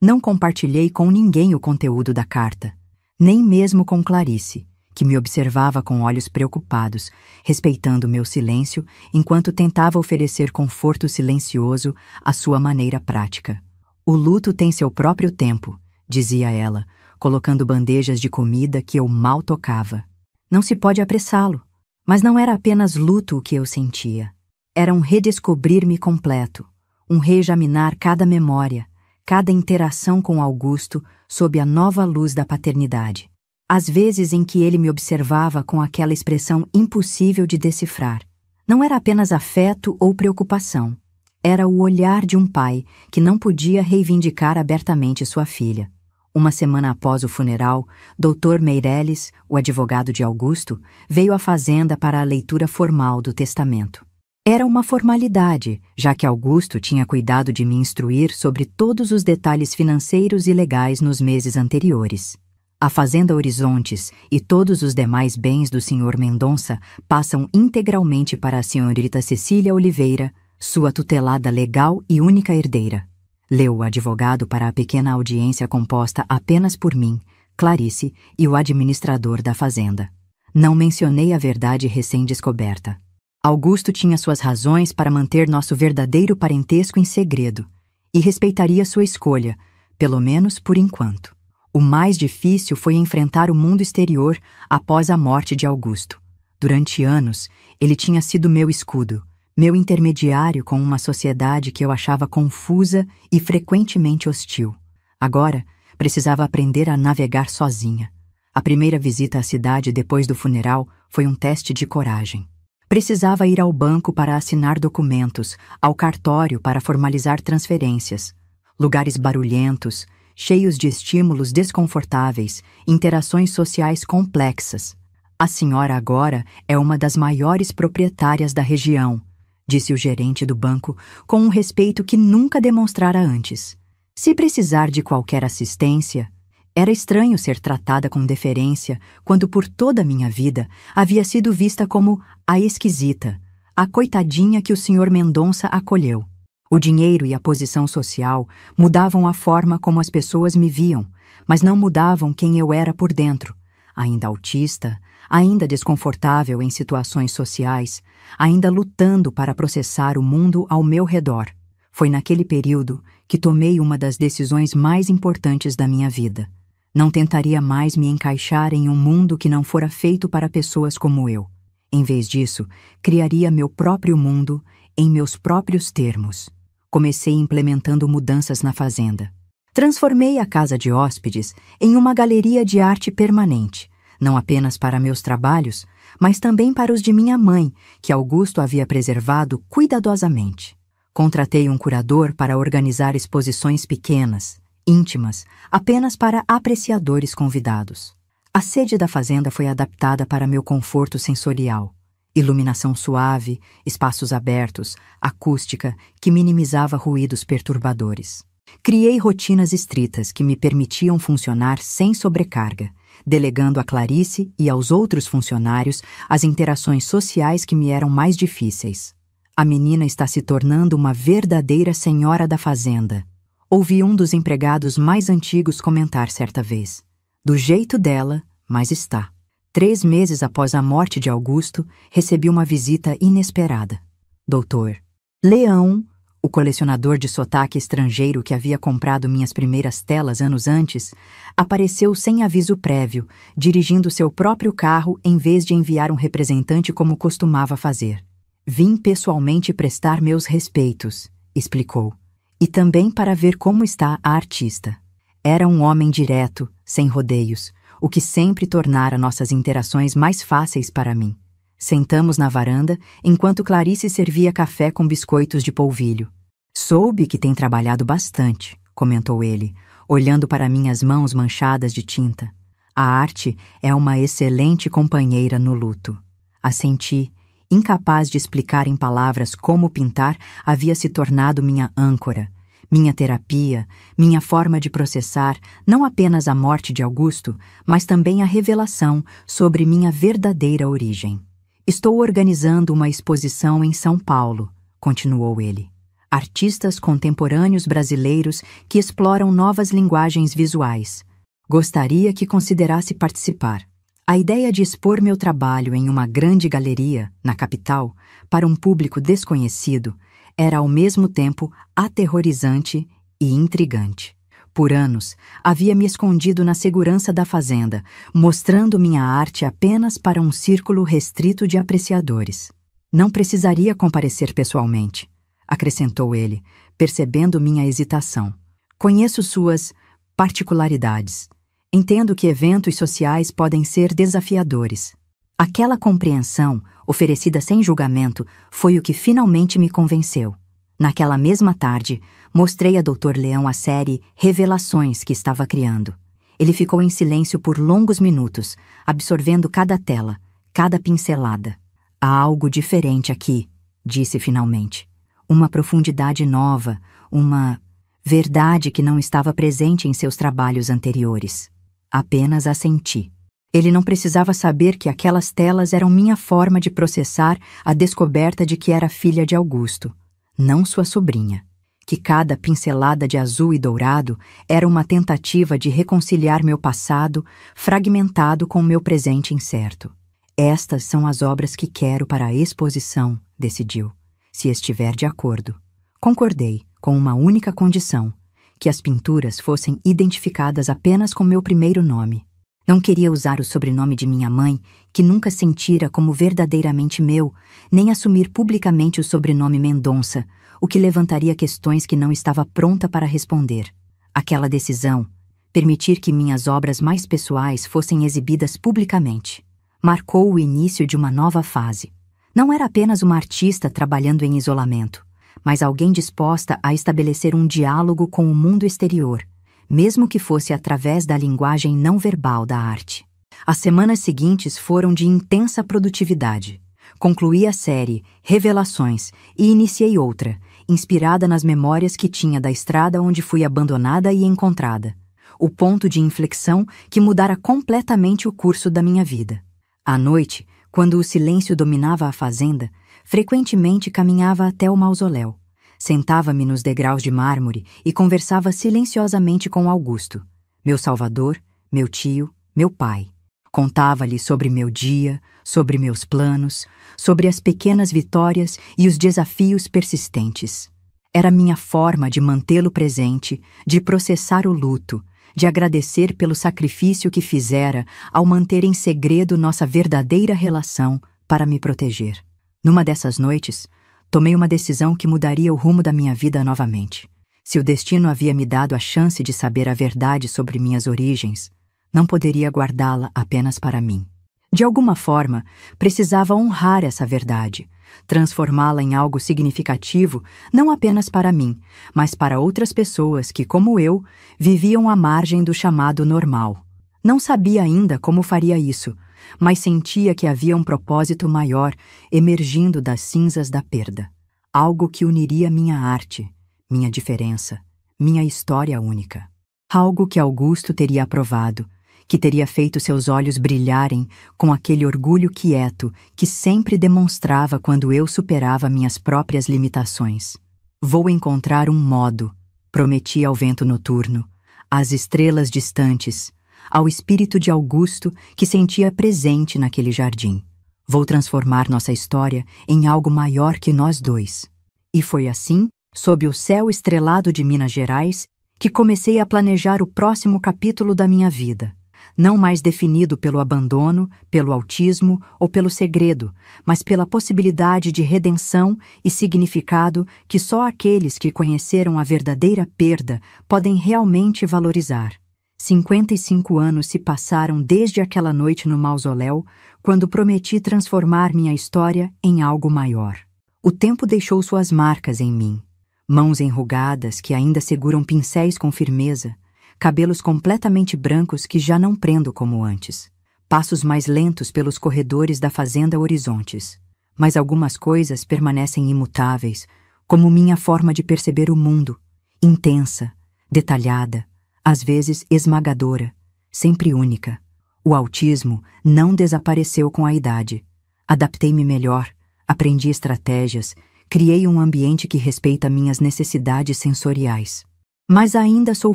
Não compartilhei com ninguém o conteúdo da carta, nem mesmo com Clarice, que me observava com olhos preocupados, respeitando meu silêncio enquanto tentava oferecer conforto silencioso à sua maneira prática. O luto tem seu próprio tempo, dizia ela, colocando bandejas de comida que eu mal tocava. Não se pode apressá-lo. Mas não era apenas luto o que eu sentia. Era um redescobrir-me completo, um reexaminar cada memória, cada interação com Augusto sob a nova luz da paternidade. Às vezes em que ele me observava com aquela expressão impossível de decifrar. Não era apenas afeto ou preocupação. Era o olhar de um pai que não podia reivindicar abertamente sua filha. Uma semana após o funeral, Dr. Meirelles, o advogado de Augusto, veio à fazenda para a leitura formal do testamento. Era uma formalidade, já que Augusto tinha cuidado de me instruir sobre todos os detalhes financeiros e legais nos meses anteriores. A Fazenda Horizontes e todos os demais bens do Sr. Mendonça passam integralmente para a Srta. Cecília Oliveira, sua tutelada legal e única herdeira. Leu o advogado para a pequena audiência composta apenas por mim, Clarice e o administrador da fazenda. Não mencionei a verdade recém-descoberta. Augusto tinha suas razões para manter nosso verdadeiro parentesco em segredo e respeitaria sua escolha, pelo menos por enquanto. O mais difícil foi enfrentar o mundo exterior após a morte de Augusto. Durante anos, ele tinha sido meu escudo, meu intermediário com uma sociedade que eu achava confusa e frequentemente hostil. Agora, precisava aprender a navegar sozinha. A primeira visita à cidade depois do funeral foi um teste de coragem. Precisava ir ao banco para assinar documentos, ao cartório para formalizar transferências. Lugares barulhentos, cheios de estímulos desconfortáveis, interações sociais complexas. A senhora agora é uma das maiores proprietárias da região, disse o gerente do banco com um respeito que nunca demonstrara antes. Se precisar de qualquer assistência, era estranho ser tratada com deferência quando por toda a minha vida havia sido vista como a esquisita, a coitadinha que o Sr. Mendonça acolheu. O dinheiro e a posição social mudavam a forma como as pessoas me viam, mas não mudavam quem eu era por dentro. Ainda autista, ainda desconfortável em situações sociais, ainda lutando para processar o mundo ao meu redor. Foi naquele período que tomei uma das decisões mais importantes da minha vida. Não tentaria mais me encaixar em um mundo que não fora feito para pessoas como eu. Em vez disso, criaria meu próprio mundo em meus próprios termos. Comecei implementando mudanças na fazenda. Transformei a casa de hóspedes em uma galeria de arte permanente, não apenas para meus trabalhos, mas também para os de minha mãe, que Augusto havia preservado cuidadosamente. Contratei um curador para organizar exposições pequenas, íntimas, apenas para apreciadores convidados. A sede da fazenda foi adaptada para meu conforto sensorial. Iluminação suave, espaços abertos, acústica que minimizava ruídos perturbadores. Criei rotinas estritas que me permitiam funcionar sem sobrecarga, delegando a Clarice e aos outros funcionários as interações sociais que me eram mais difíceis. A menina está se tornando uma verdadeira senhora da fazenda, ouvi um dos empregados mais antigos comentar certa vez. Do jeito dela, mas está. 3 meses após a morte de Augusto, recebi uma visita inesperada. Dr. Leão, o colecionador de sotaque estrangeiro que havia comprado minhas primeiras telas anos antes, apareceu sem aviso prévio, dirigindo seu próprio carro em vez de enviar um representante como costumava fazer. Vim pessoalmente prestar meus respeitos, explicou. E também para ver como está a artista. Era um homem direto, sem rodeios, o que sempre tornara nossas interações mais fáceis para mim. Sentamos na varanda, enquanto Clarice servia café com biscoitos de polvilho. Soube que tem trabalhado bastante, comentou ele, olhando para minhas mãos manchadas de tinta. A arte é uma excelente companheira no luto. Assenti, incapaz de explicar em palavras como pintar havia se tornado minha âncora, minha terapia, minha forma de processar não apenas a morte de Augusto, mas também a revelação sobre minha verdadeira origem. Estou organizando uma exposição em São Paulo, continuou ele. Artistas contemporâneos brasileiros que exploram novas linguagens visuais. Gostaria que considerasse participar. A ideia de expor meu trabalho em uma grande galeria, na capital, para um público desconhecido, era ao mesmo tempo aterrorizante e intrigante. Por anos, havia me escondido na segurança da fazenda, mostrando minha arte apenas para um círculo restrito de apreciadores. Não precisaria comparecer pessoalmente, acrescentou ele, percebendo minha hesitação. Conheço suas particularidades. Entendo que eventos sociais podem ser desafiadores. Aquela compreensão, oferecida sem julgamento, foi o que finalmente me convenceu. Naquela mesma tarde, mostrei a Dr. Leão a série Revelações que estava criando. Ele ficou em silêncio por longos minutos, absorvendo cada tela, cada pincelada. Há algo diferente aqui, disse finalmente. Uma profundidade nova, uma verdade que não estava presente em seus trabalhos anteriores. Apenas assenti. Ele não precisava saber que aquelas telas eram minha forma de processar a descoberta de que era filha de Augusto, não sua sobrinha. Que cada pincelada de azul e dourado era uma tentativa de reconciliar meu passado, fragmentado com meu presente incerto. Estas são as obras que quero para a exposição, decidiu, se estiver de acordo. Concordei, com uma única condição, que as pinturas fossem identificadas apenas com meu primeiro nome. Não queria usar o sobrenome de minha mãe, que nunca sentira como verdadeiramente meu, nem assumir publicamente o sobrenome Mendonça, o que levantaria questões que não estava pronta para responder. Aquela decisão, permitir que minhas obras mais pessoais fossem exibidas publicamente, marcou o início de uma nova fase. Não era apenas uma artista trabalhando em isolamento, mas alguém disposta a estabelecer um diálogo com o mundo exterior, mesmo que fosse através da linguagem não verbal da arte. As semanas seguintes foram de intensa produtividade. Concluí a série Revelações e iniciei outra, inspirada nas memórias que tinha da estrada onde fui abandonada e encontrada. O ponto de inflexão que mudara completamente o curso da minha vida. À noite, quando o silêncio dominava a fazenda, frequentemente caminhava até o mausoléu. Sentava-me nos degraus de mármore e conversava silenciosamente com Augusto, meu salvador, meu tio, meu pai. Contava-lhe sobre meu dia, sobre meus planos, sobre as pequenas vitórias e os desafios persistentes. Era minha forma de mantê-lo presente, de processar o luto, de agradecer pelo sacrifício que fizera ao manter em segredo nossa verdadeira relação para me proteger. Numa dessas noites, tomei uma decisão que mudaria o rumo da minha vida novamente. Se o destino havia me dado a chance de saber a verdade sobre minhas origens, não poderia guardá-la apenas para mim. De alguma forma, precisava honrar essa verdade, transformá-la em algo significativo não apenas para mim, mas para outras pessoas que, como eu, viviam à margem do chamado normal. Não sabia ainda como faria isso, mas sentia que havia um propósito maior emergindo das cinzas da perda. Algo que uniria minha arte, minha diferença, minha história única. Algo que Augusto teria aprovado, que teria feito seus olhos brilharem com aquele orgulho quieto que sempre demonstrava quando eu superava minhas próprias limitações. Vou encontrar um modo, prometi ao vento noturno, às estrelas distantes, ao espírito de Augusto que sentia presente naquele jardim. Vou transformar nossa história em algo maior que nós dois. E foi assim, sob o céu estrelado de Minas Gerais, que comecei a planejar o próximo capítulo da minha vida. não mais definido pelo abandono, pelo autismo ou pelo segredo, mas pela possibilidade de redenção e significado que só aqueles que conheceram a verdadeira perda podem realmente valorizar. 55 anos se passaram desde aquela noite no mausoléu, quando prometi transformar minha história em algo maior. O tempo deixou suas marcas em mim. Mãos enrugadas que ainda seguram pincéis com firmeza, cabelos completamente brancos que já não prendo como antes, passos mais lentos pelos corredores da fazenda Horizontes. Mas algumas coisas permanecem imutáveis, como minha forma de perceber o mundo, intensa, detalhada, às vezes esmagadora, sempre única. O autismo não desapareceu com a idade. Adaptei-me melhor, aprendi estratégias, criei um ambiente que respeita minhas necessidades sensoriais. Mas ainda sou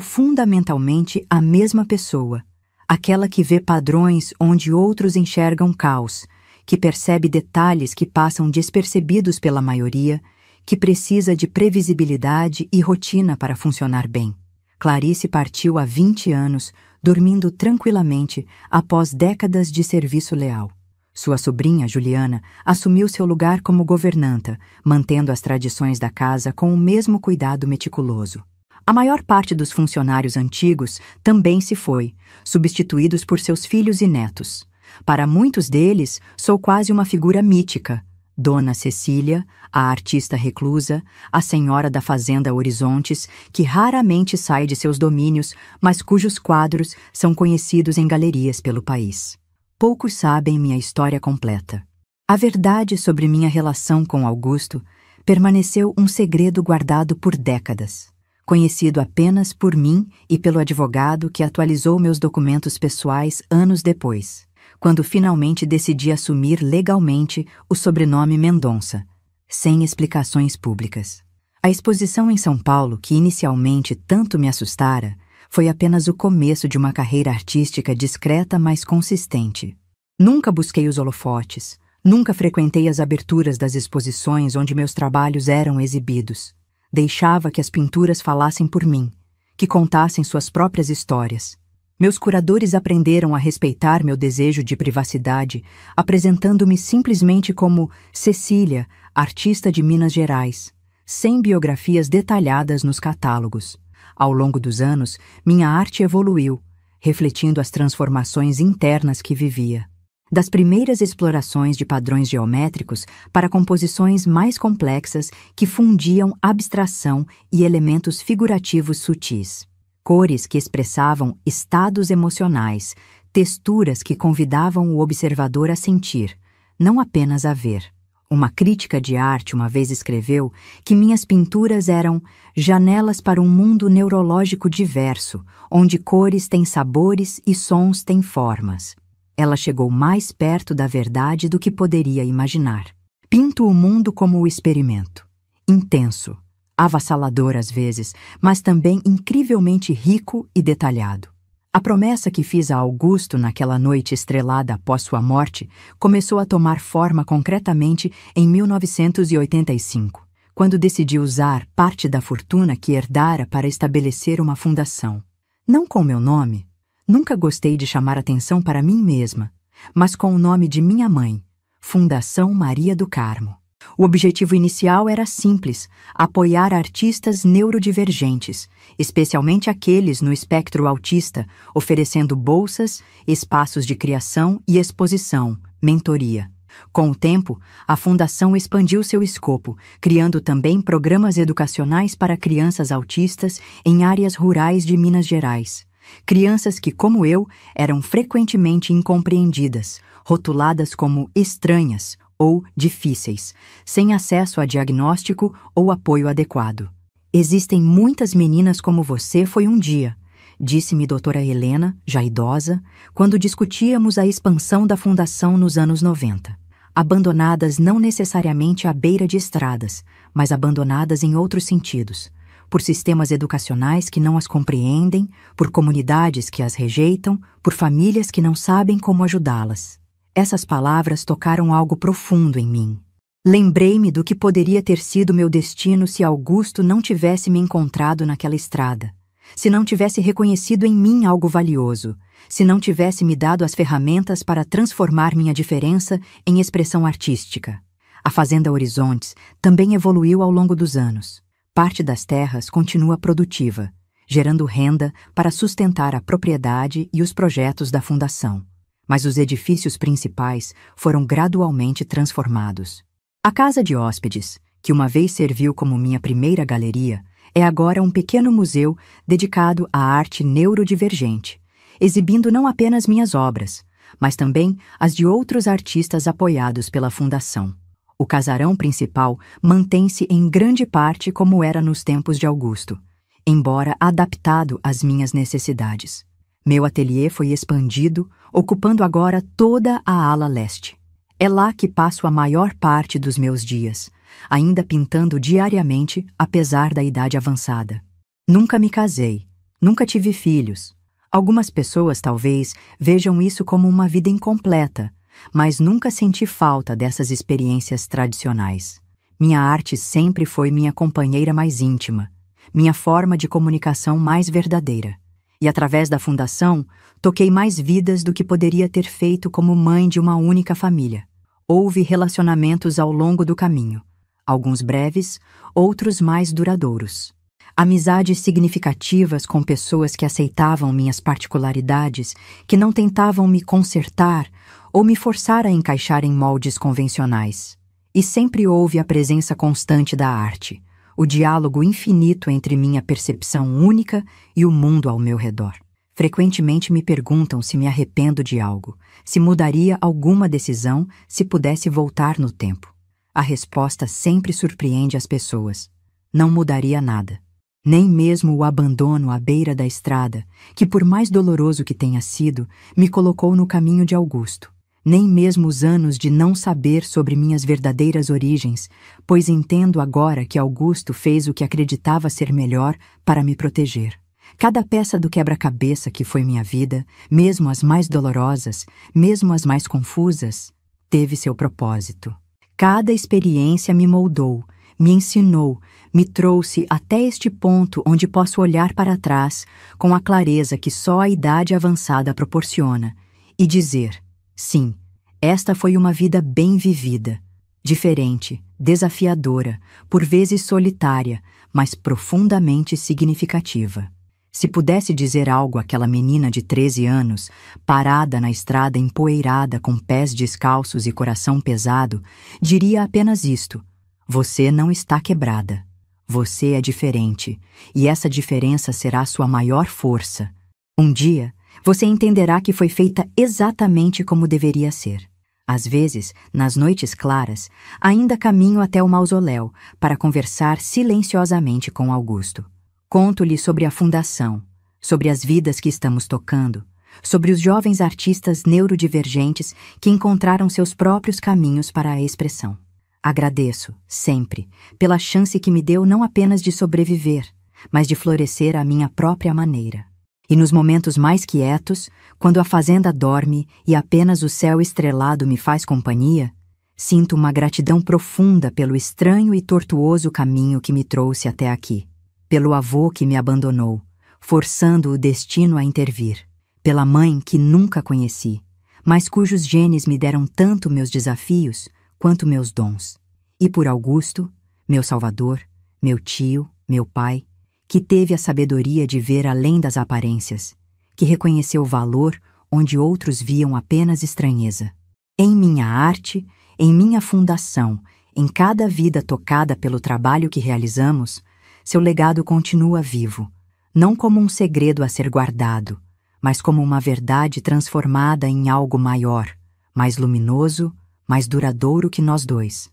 fundamentalmente a mesma pessoa, aquela que vê padrões onde outros enxergam caos, que percebe detalhes que passam despercebidos pela maioria, que precisa de previsibilidade e rotina para funcionar bem. Clarice partiu há 20 anos, dormindo tranquilamente após décadas de serviço leal. Sua sobrinha, Juliana, assumiu seu lugar como governanta, mantendo as tradições da casa com o mesmo cuidado meticuloso. A maior parte dos funcionários antigos também se foi, substituídos por seus filhos e netos. Para muitos deles, sou quase uma figura mítica. Dona Cecília, a artista reclusa, a senhora da fazenda Horizontes, que raramente sai de seus domínios, mas cujos quadros são conhecidos em galerias pelo país. Poucos sabem minha história completa. A verdade sobre minha relação com Augusto permaneceu um segredo guardado por décadas, conhecido apenas por mim e pelo advogado que atualizou meus documentos pessoais anos depois, quando finalmente decidi assumir legalmente o sobrenome Mendonça, sem explicações públicas. A exposição em São Paulo, que inicialmente tanto me assustara, foi apenas o começo de uma carreira artística discreta, mas consistente. Nunca busquei os holofotes, nunca frequentei as aberturas das exposições onde meus trabalhos eram exibidos. Deixava que as pinturas falassem por mim, que contassem suas próprias histórias. Meus curadores aprenderam a respeitar meu desejo de privacidade, apresentando-me simplesmente como Cecília, artista de Minas Gerais, sem biografias detalhadas nos catálogos. Ao longo dos anos, minha arte evoluiu, refletindo as transformações internas que vivia. Das primeiras explorações de padrões geométricos para composições mais complexas que fundiam abstração e elementos figurativos sutis. Cores que expressavam estados emocionais, texturas que convidavam o observador a sentir, não apenas a ver. Uma crítica de arte uma vez escreveu que minhas pinturas eram janelas para um mundo neurológico diverso, onde cores têm sabores e sons têm formas. Ela chegou mais perto da verdade do que poderia imaginar. Pinto o mundo como o experimento. Intenso, avassalador às vezes, mas também incrivelmente rico e detalhado. A promessa que fiz a Augusto naquela noite estrelada após sua morte começou a tomar forma concretamente em 1985, quando decidi usar parte da fortuna que herdara para estabelecer uma fundação. Não com meu nome. Nunca gostei de chamar atenção para mim mesma, mas com o nome de minha mãe, Fundação Maria do Carmo. O objetivo inicial era simples: apoiar artistas neurodivergentes, especialmente aqueles no espectro autista, oferecendo bolsas, espaços de criação e exposição, mentoria. Com o tempo, a Fundação expandiu seu escopo, criando também programas educacionais para crianças autistas em áreas rurais de Minas Gerais. Crianças que, como eu, eram frequentemente incompreendidas, rotuladas como estranhas ou difíceis, sem acesso a diagnóstico ou apoio adequado. Existem muitas meninas como você foi um dia, disse-me doutora Helena, já idosa, quando discutíamos a expansão da fundação nos anos 90. Abandonadas não necessariamente à beira de estradas, mas abandonadas em outros sentidos, por sistemas educacionais que não as compreendem, por comunidades que as rejeitam, por famílias que não sabem como ajudá-las. Essas palavras tocaram algo profundo em mim. Lembrei-me do que poderia ter sido meu destino se Augusto não tivesse me encontrado naquela estrada. se não tivesse reconhecido em mim algo valioso, se não tivesse me dado as ferramentas para transformar minha diferença em expressão artística. A Fazenda Horizontes também evoluiu ao longo dos anos. Parte das terras continua produtiva, gerando renda para sustentar a propriedade e os projetos da fundação. Mas os edifícios principais foram gradualmente transformados. A casa de hóspedes, que uma vez serviu como minha primeira galeria, é agora um pequeno museu dedicado à arte neurodivergente, exibindo não apenas minhas obras, mas também as de outros artistas apoiados pela Fundação. O casarão principal mantém-se em grande parte como era nos tempos de Augusto, embora adaptado às minhas necessidades. Meu ateliê foi expandido, ocupando agora toda a ala leste. É lá que passo a maior parte dos meus dias, ainda pintando diariamente, apesar da idade avançada. Nunca me casei, nunca tive filhos. Algumas pessoas talvez vejam isso como uma vida incompleta, mas nunca senti falta dessas experiências tradicionais. Minha arte sempre foi minha companheira mais íntima, minha forma de comunicação mais verdadeira. E através da Fundação, toquei mais vidas do que poderia ter feito como mãe de uma única família. Houve relacionamentos ao longo do caminho, alguns breves, outros mais duradouros. Amizades significativas com pessoas que aceitavam minhas particularidades, que não tentavam me consertar ou me forçar a encaixar em moldes convencionais. E sempre houve a presença constante da arte, o diálogo infinito entre minha percepção única e o mundo ao meu redor. Frequentemente me perguntam se me arrependo de algo, se mudaria alguma decisão se pudesse voltar no tempo. A resposta sempre surpreende as pessoas. Não mudaria nada. Nem mesmo o abandono à beira da estrada, que por mais doloroso que tenha sido, me colocou no caminho de Augusto. Nem mesmo os anos de não saber sobre minhas verdadeiras origens, pois entendo agora que Augusto fez o que acreditava ser melhor para me proteger. Cada peça do quebra-cabeça que foi minha vida, mesmo as mais dolorosas, mesmo as mais confusas, teve seu propósito. Cada experiência me moldou, me ensinou, me trouxe até este ponto onde posso olhar para trás com a clareza que só a idade avançada proporciona e dizer: sim, esta foi uma vida bem vivida, diferente, desafiadora, por vezes solitária, mas profundamente significativa. Se pudesse dizer algo àquela menina de 13 anos, parada na estrada empoeirada com pés descalços e coração pesado, diria apenas isto: você não está quebrada. Você é diferente, e essa diferença será sua maior força. Um dia, você entenderá que foi feita exatamente como deveria ser. Às vezes, nas noites claras, ainda caminho até o mausoléu para conversar silenciosamente com Augusto. Conto-lhe sobre a Fundação, sobre as vidas que estamos tocando, sobre os jovens artistas neurodivergentes que encontraram seus próprios caminhos para a expressão. Agradeço, sempre, pela chance que me deu não apenas de sobreviver, mas de florescer à minha própria maneira. E nos momentos mais quietos, quando a fazenda dorme e apenas o céu estrelado me faz companhia, sinto uma gratidão profunda pelo estranho e tortuoso caminho que me trouxe até aqui, pelo avô que me abandonou, forçando o destino a intervir, pela mãe que nunca conheci, mas cujos genes me deram tanto meus desafios quanto meus dons, e por Augusto, meu salvador, meu tio, meu pai, que teve a sabedoria de ver além das aparências, que reconheceu valor onde outros viam apenas estranheza. Em minha arte, em minha fundação, em cada vida tocada pelo trabalho que realizamos, seu legado continua vivo, não como um segredo a ser guardado, mas como uma verdade transformada em algo maior, mais luminoso, mais duradouro que nós dois.